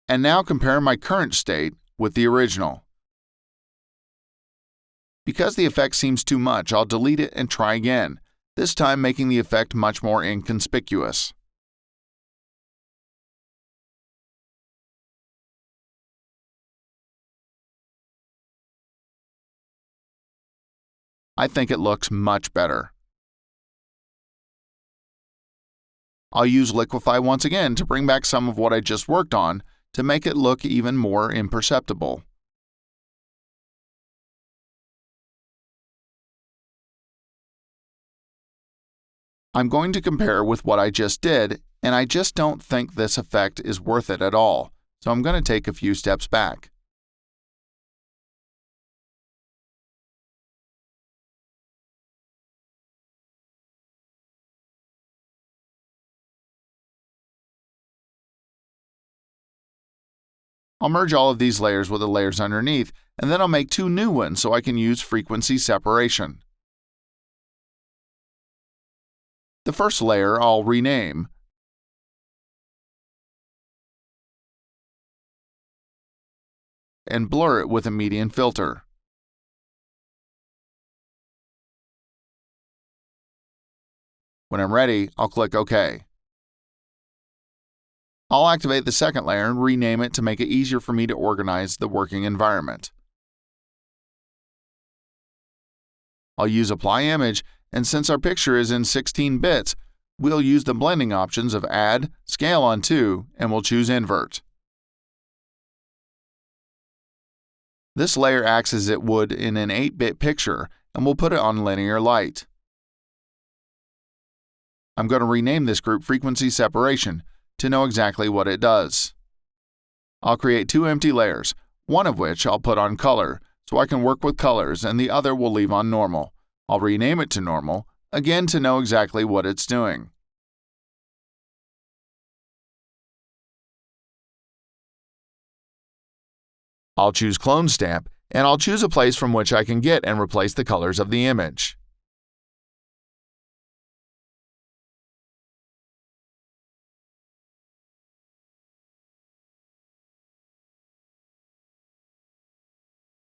And now compare my current state with the original. Because the effect seems too much, I'll delete it and try again, this time making the effect much more inconspicuous. I think it looks much better. I'll use Liquify once again to bring back some of what I just worked on to make it look even more imperceptible. I'm going to compare with what I just did, and I just don't think this effect is worth it at all, so I'm going to take a few steps back. I'll merge all of these layers with the layers underneath, and then I'll make two new ones so I can use frequency separation. The first layer I'll rename and blur it with a median filter. When I'm ready, I'll click OK. I'll activate the second layer and rename it to make it easier for me to organize the working environment. I'll use Apply Image, and since our picture is in 16 bits, we'll use the blending options of Add, Scale on 2, and we'll choose Invert. This layer acts as it would in an 8-bit picture, and we'll put it on Linear Light. I'm going to rename this group Frequency Separation to know exactly what it does. I'll create 2 empty layers, one of which I'll put on Color, so I can work with colors, and the other we'll leave on Normal. I'll rename it to Normal, again to know exactly what it's doing. I'll choose Clone Stamp, and I'll choose a place from which I can get and replace the colors of the image.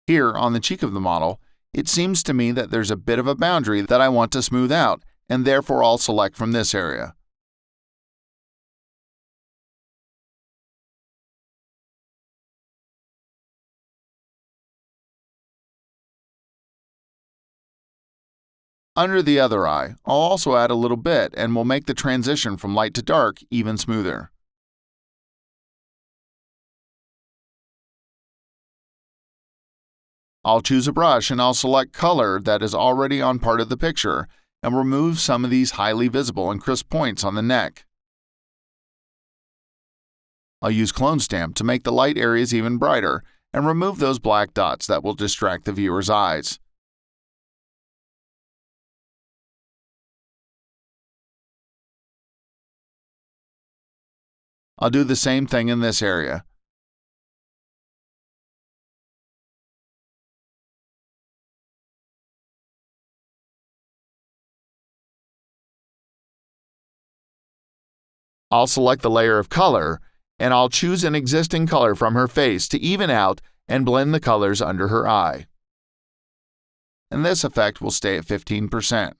Here, on the cheek of the model, it seems to me that there's a bit of a boundary that I want to smooth out, and therefore I'll select from this area. Under the other eye, I'll also add a little bit, and we'll make the transition from light to dark even smoother. I'll choose a brush and I'll select Color that is already on part of the picture and remove some of these highly visible and crisp points on the neck. I'll use Clone Stamp to make the light areas even brighter and remove those black dots that will distract the viewer's eyes. I'll do the same thing in this area. I'll select the layer of color, and I'll choose an existing color from her face to even out and blend the colors under her eye. And this effect will stay at 15%.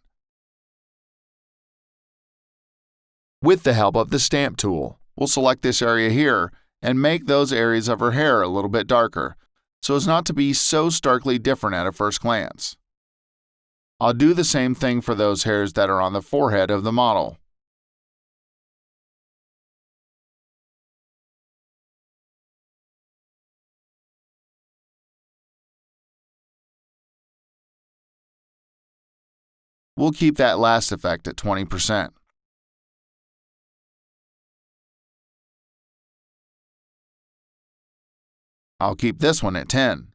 With the help of the Stamp tool, we'll select this area here and make those areas of her hair a little bit darker, so as not to be so starkly different at a first glance. I'll do the same thing for those hairs that are on the forehead of the model. We'll keep that last effect at 20%. I'll keep this one at 10.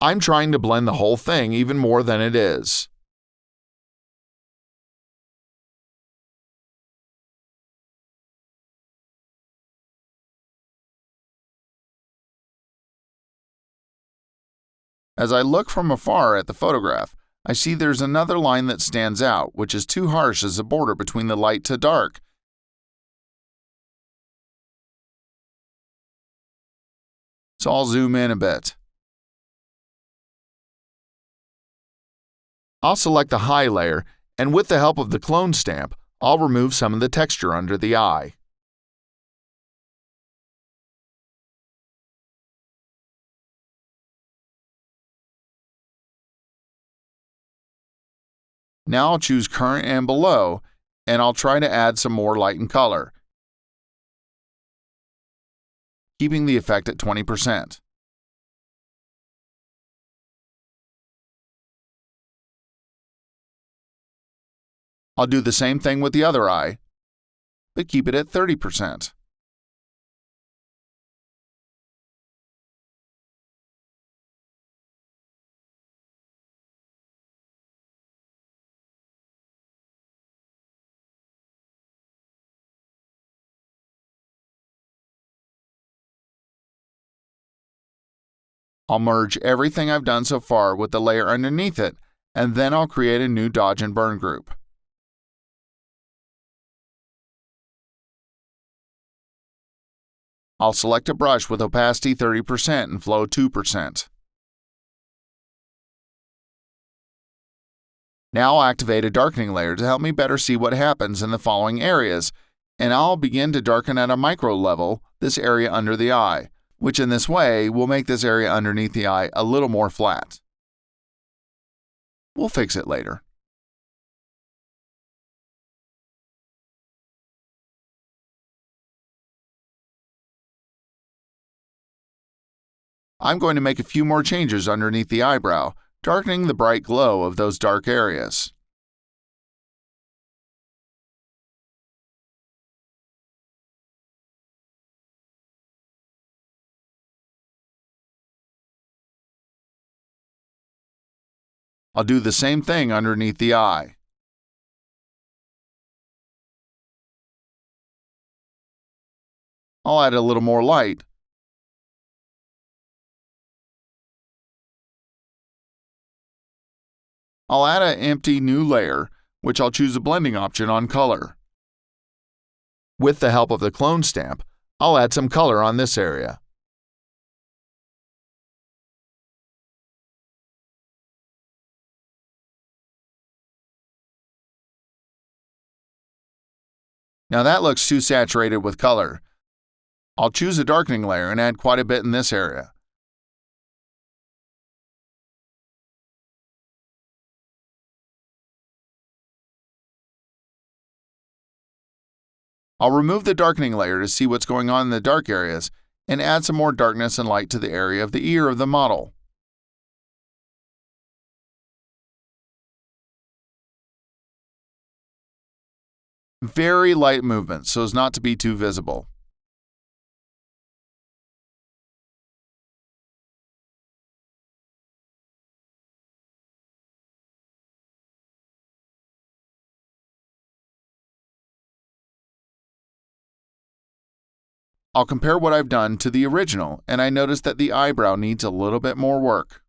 I'm trying to blend the whole thing even more than it is. As I look from afar at the photograph, I see there's another line that stands out, which is too harsh as a border between the light to dark. So I'll zoom in a bit. I'll select the high layer, and with the help of the Clone Stamp, I'll remove some of the texture under the eye. Now I'll choose Current and Below, and I'll try to add some more light and color, keeping the effect at 20%. I'll do the same thing with the other eye, but keep it at 30%. I'll merge everything I've done so far with the layer underneath it, and then I'll create a new Dodge and Burn group. I'll select a brush with opacity 30% and flow 2%. Now I'll activate a darkening layer to help me better see what happens in the following areas, and I'll begin to darken at a micro level this area under the eye, which in this way will make this area underneath the eye a little more flat. We'll fix it later. I'm going to make a few more changes underneath the eyebrow, darkening the bright glow of those dark areas. I'll do the same thing underneath the eye. I'll add a little more light. I'll add an empty new layer, which I'll choose a blending option on color. With the help of the clone stamp, I'll add some color on this area. Now that looks too saturated with color. I'll choose a darkening layer and add quite a bit in this area. I'll remove the darkening layer to see what's going on in the dark areas and add some more darkness and light to the area of the ear of the model. Very light movements so as not to be too visible. I'll compare what I've done to the original, and I notice that the eyebrow needs a little bit more work.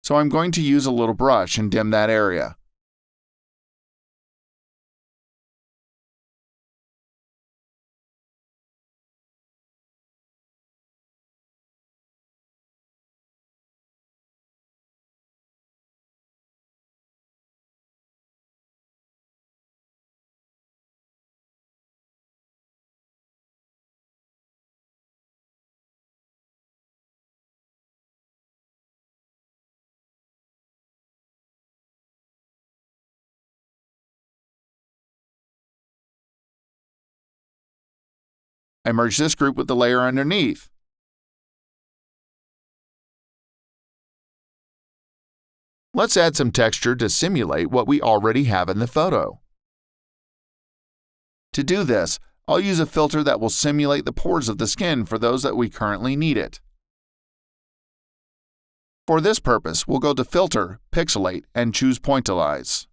So I'm going to use a little brush and dim that area. I merge this group with the layer underneath. Let's add some texture to simulate what we already have in the photo. To do this, I'll use a filter that will simulate the pores of the skin for those that we currently need it. For this purpose, we'll go to Filter, Pixelate, and choose Pointillize.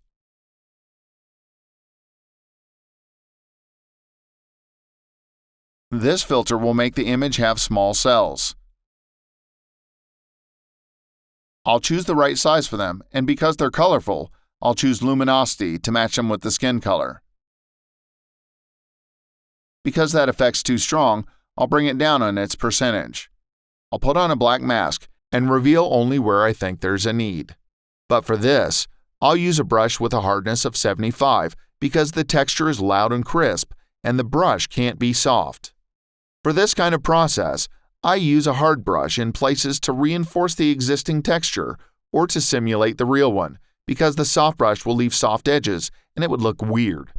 This filter will make the image have small cells. I'll choose the right size for them, and because they're colorful, I'll choose Luminosity to match them with the skin color. Because that effect's too strong, I'll bring it down on its percentage. I'll put on a black mask and reveal only where I think there's a need. But for this, I'll use a brush with a hardness of 75 because the texture is loud and crisp, and the brush can't be soft. For this kind of process, I use a hard brush in places to reinforce the existing texture or to simulate the real one, because the soft brush will leave soft edges and it would look weird.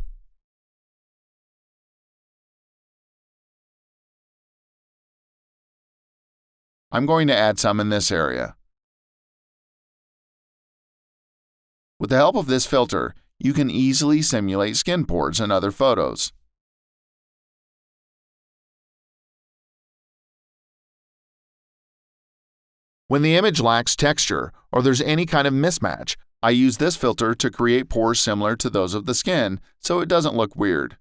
I'm going to add some in this area. With the help of this filter, you can easily simulate skin pores in other photos. When the image lacks texture or there's any kind of mismatch, I use this filter to create pores similar to those of the skin so it doesn't look weird.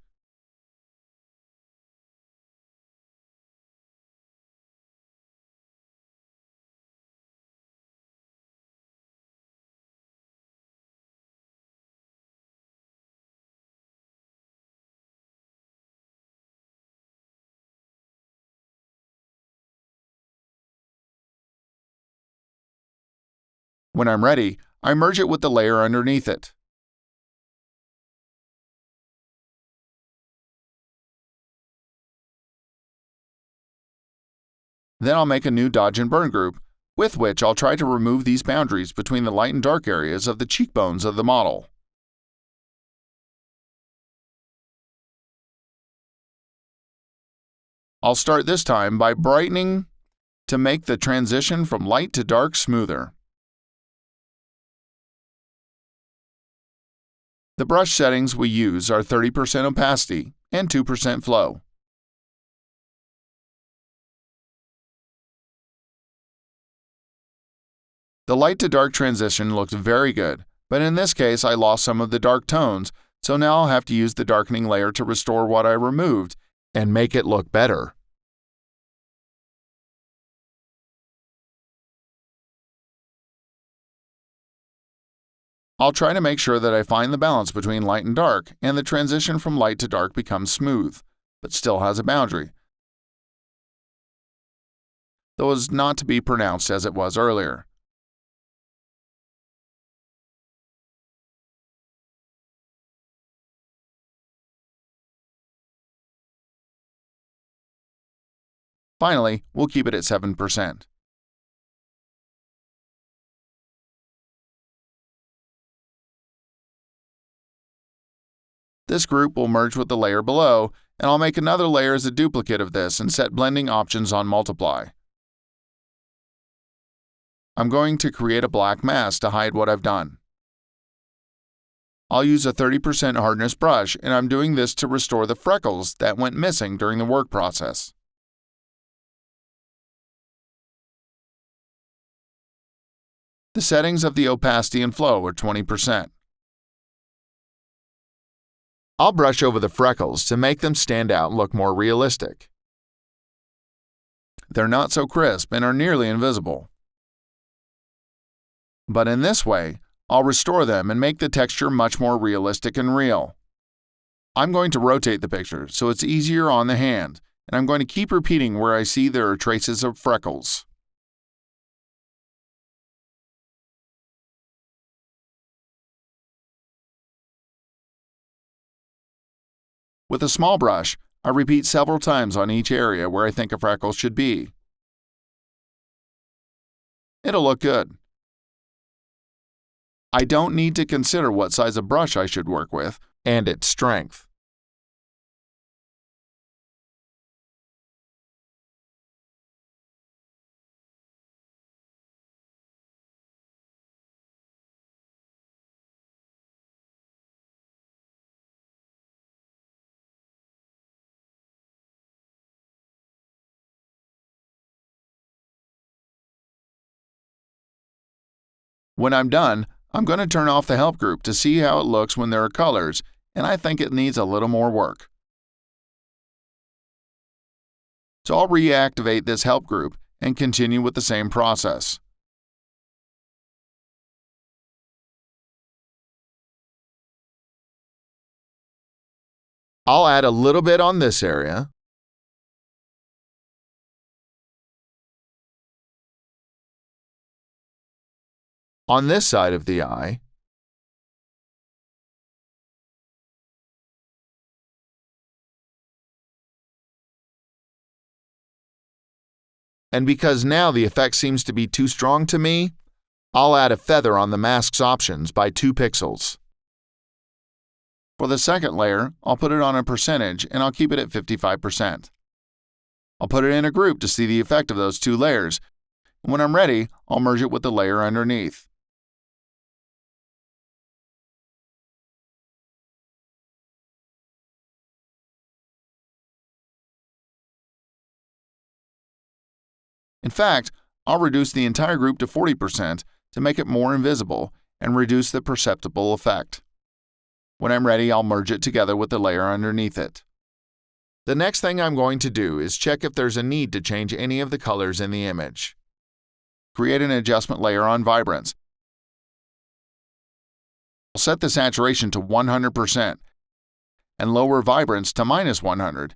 When I'm ready, I merge it with the layer underneath it. Then I'll make a new dodge and burn group, with which I'll try to remove these boundaries between the light and dark areas of the cheekbones of the model. I'll start this time by brightening to make the transition from light to dark smoother. The brush settings we use are 30% opacity and 2% flow. The light to dark transition looks very good, but in this case I lost some of the dark tones, so now I'll have to use the darkening layer to restore what I removed and make it look better. I'll try to make sure that I find the balance between light and dark, and the transition from light to dark becomes smooth, but still has a boundary, though is not to be pronounced as it was earlier. Finally, we'll keep it at 7%. This group will merge with the layer below, and I'll make another layer as a duplicate of this and set blending options on multiply. I'm going to create a black mask to hide what I've done. I'll use a 30% hardness brush, and I'm doing this to restore the freckles that went missing during the work process. The settings of the opacity and flow are 20%. I'll brush over the freckles to make them stand out and look more realistic. They're not so crisp and are nearly invisible. But in this way, I'll restore them and make the texture much more realistic and real. I'm going to rotate the picture so it's easier on the hand, and I'm going to keep repeating where I see there are traces of freckles. With a small brush, I repeat several times on each area where I think a freckle should be. It'll look good. I don't need to consider what size of brush I should work with and its strength. When I'm done, I'm going to turn off the help group to see how it looks when there are colors, and I think it needs a little more work. So I'll reactivate this help group and continue with the same process. I'll add a little bit on this area. On this side of the eye, and because now the effect seems to be too strong to me, I'll add a feather on the mask's options by 2 pixels. For the second layer, I'll put it on a percentage and I'll keep it at 55%. I'll put it in a group to see the effect of those 2 layers, and when I'm ready, I'll merge it with the layer underneath. In fact, I'll reduce the entire group to 40% to make it more invisible and reduce the perceptible effect. When I'm ready, I'll merge it together with the layer underneath it. The next thing I'm going to do is check if there's a need to change any of the colors in the image. Create an adjustment layer on Vibrance. I'll set the saturation to 100% and lower Vibrance to -100.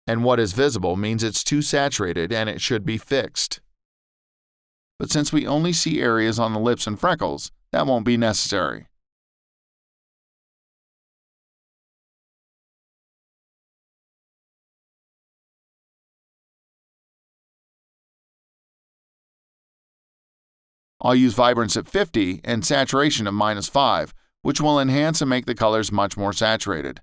And what is visible means it's too saturated and it should be fixed. But since we only see areas on the lips and freckles, that won't be necessary. I'll use vibrance at 50 and saturation of -5, which will enhance and make the colors much more saturated.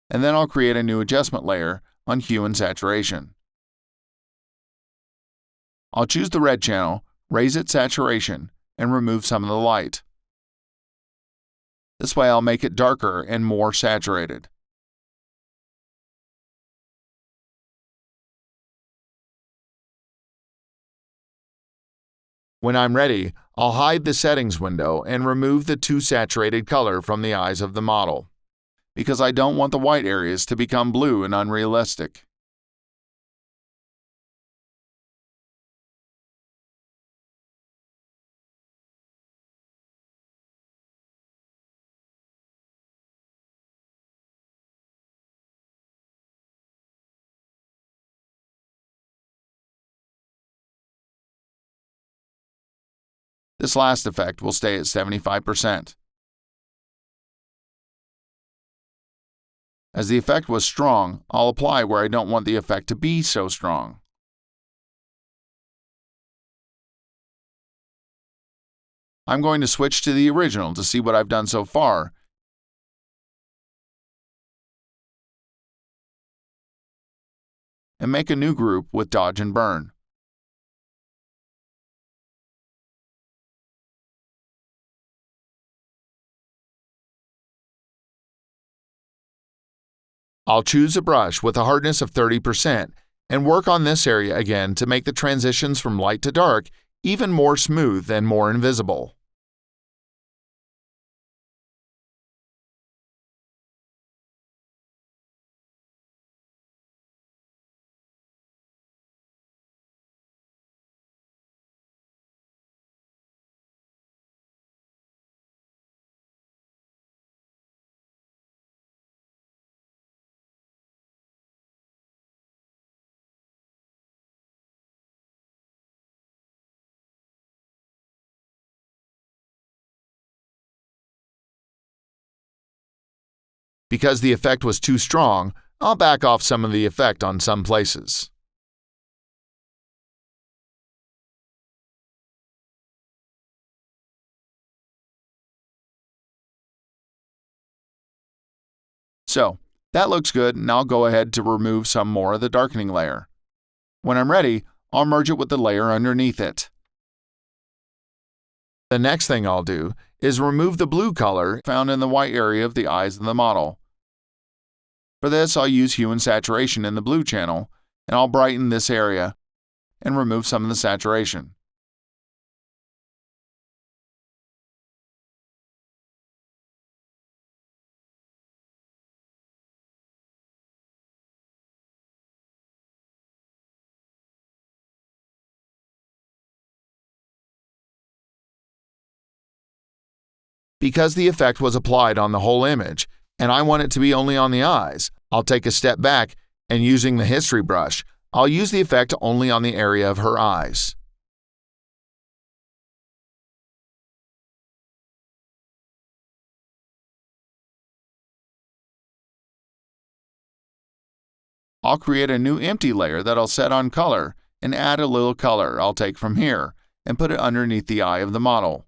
And then I'll create a new adjustment layer on hue and saturation. I'll choose the red channel, raise its saturation, and remove some of the light. This way I'll make it darker and more saturated. When I'm ready, I'll hide the settings window and remove the too saturated color from the eyes of the model, because I don't want the white areas to become blue and unrealistic. This last effect will stay at 75%. As the effect was strong, I'll apply where I don't want the effect to be so strong. I'm going to switch to the original to see what I've done so far, and make a new group with Dodge and Burn. I'll choose a brush with a hardness of 30% and work on this area again to make the transitions from light to dark even more smooth and more invisible. Because the effect was too strong, I'll back off some of the effect on some places. So, that looks good, and I'll go ahead to remove some more of the darkening layer. When I'm ready, I'll merge it with the layer underneath it. The next thing I'll do is remove the blue color found in the white area of the eyes of the model. For this, I'll use hue and saturation in the blue channel, and I'll brighten this area and remove some of the saturation. Because the effect was applied on the whole image, and I want it to be only on the eyes, I'll take a step back, and using the history brush, I'll use the effect only on the area of her eyes. I'll create a new empty layer that I'll set on color and add a little color I'll take from here and put it underneath the eye of the model.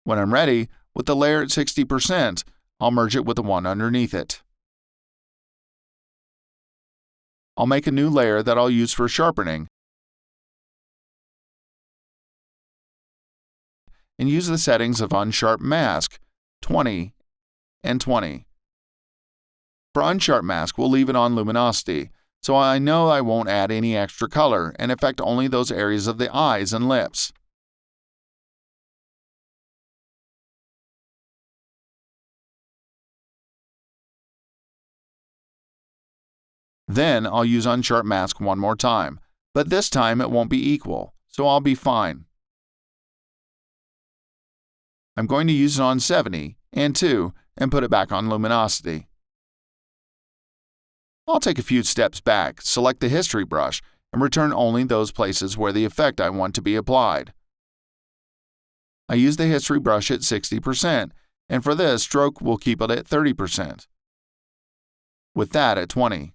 When I'm ready, with the layer at 60%, I'll merge it with the one underneath it. I'll make a new layer that I'll use for sharpening and use the settings of Unsharp Mask, 20 and 20. For Unsharp Mask, we'll leave it on Luminosity, so I know I won't add any extra color and affect only those areas of the eyes and lips. Then I'll use Unsharp Mask one more time, but this time it won't be equal, so I'll be fine. I'm going to use it on 70 and 2 and put it back on Luminosity. I'll take a few steps back, select the history brush, and return only those places where the effect I want to be applied. I use the history brush at 60%, and for this, stroke will keep it at 30%. With that at 20.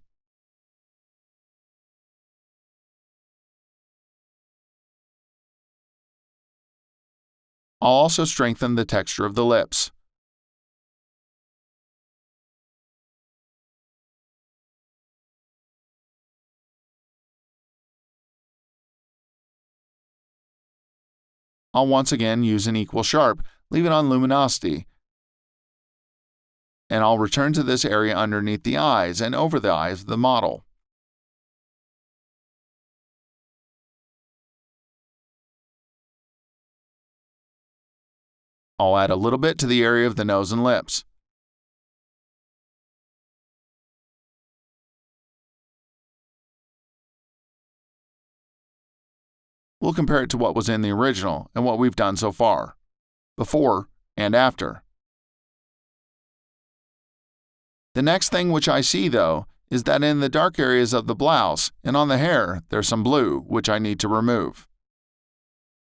I'll also strengthen the texture of the lips. I'll once again use an equal sharp, leave it on Luminosity, and I'll return to this area underneath the eyes and over the eyes of the model. I'll add a little bit to the area of the nose and lips. We'll compare it to what was in the original and what we've done so far, before and after. The next thing which I see, though, is that in the dark areas of the blouse and on the hair, there's some blue, which I need to remove.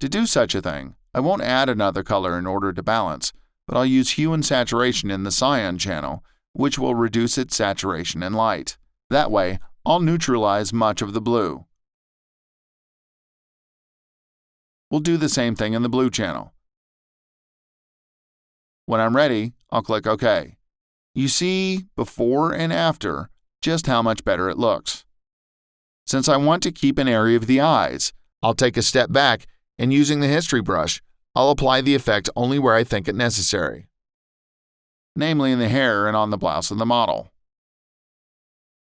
To do such a thing, I won't add another color in order to balance, but I'll use hue and saturation in the cyan channel, which will reduce its saturation and light. That way, I'll neutralize much of the blue. We'll do the same thing in the blue channel. When I'm ready, I'll click OK. You see, before and after, just how much better it looks. Since I want to keep an area of the eyes, I'll take a step back and using the history brush, I'll apply the effect only where I think it necessary, namely in the hair and on the blouse of the model.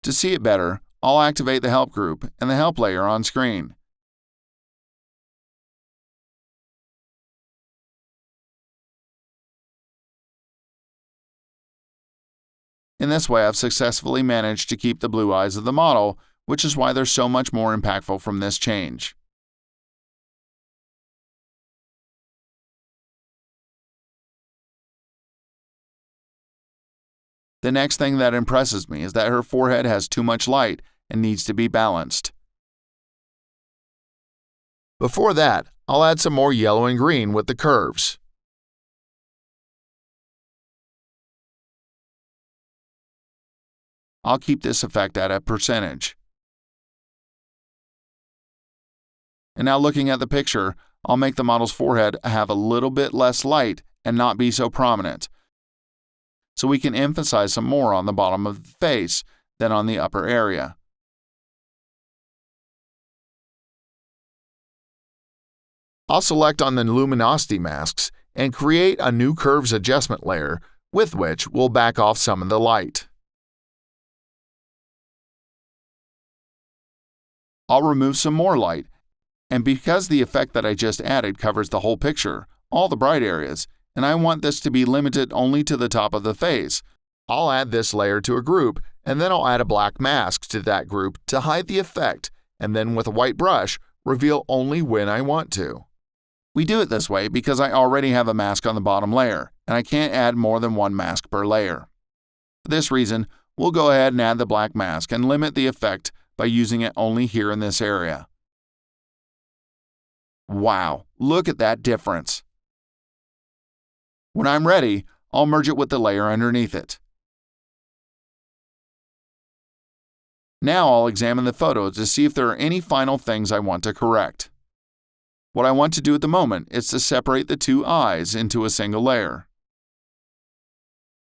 To see it better, I'll activate the help group and the help layer on screen. In this way, I've successfully managed to keep the blue eyes of the model, which is why they're so much more impactful from this change. The next thing that impresses me is that her forehead has too much light and needs to be balanced. Before that, I'll add some more yellow and green with the curves. I'll keep this effect at a percentage. And now looking at the picture, I'll make the model's forehead have a little bit less light and not be so prominent, so we can emphasize some more on the bottom of the face than on the upper area. I'll select on the Luminosity masks and create a new curves adjustment layer with which we'll back off some of the light. I'll remove some more light, and because the effect that I just added covers the whole picture, all the bright areas, and I want this to be limited only to the top of the face, I'll add this layer to a group, and then I'll add a black mask to that group to hide the effect, and then with a white brush, reveal only when I want to. We do it this way because I already have a mask on the bottom layer, and I can't add more than one mask per layer. For this reason, we'll go ahead and add the black mask and limit the effect by using it only here in this area. Wow, look at that difference! When I'm ready, I'll merge it with the layer underneath it. Now I'll examine the photo to see if there are any final things I want to correct. What I want to do at the moment is to separate the two eyes into a single layer.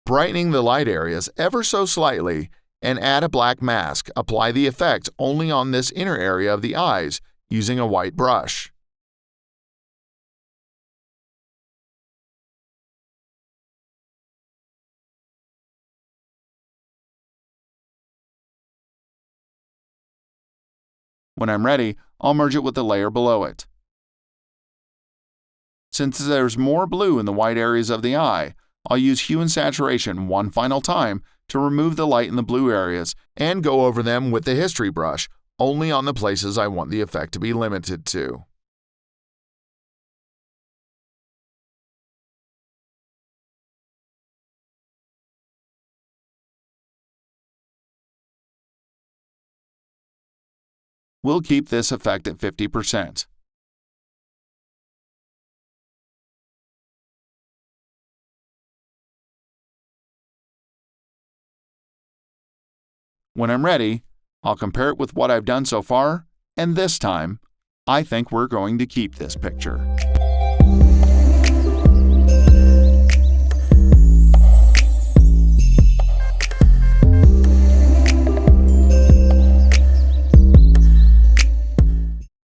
Brightening the light areas ever so slightly and add a black mask, apply the effect only on this inner area of the eyes using a white brush. When I'm ready, I'll merge it with the layer below it. Since there's more blue in the white areas of the eye, I'll use hue and saturation one final time to remove the light in the blue areas and go over them with the history brush, only on the places I want the effect to be limited to. We'll keep this effect at 50%. When I'm ready, I'll compare it with what I've done so far, and this time, I think we're going to keep this picture.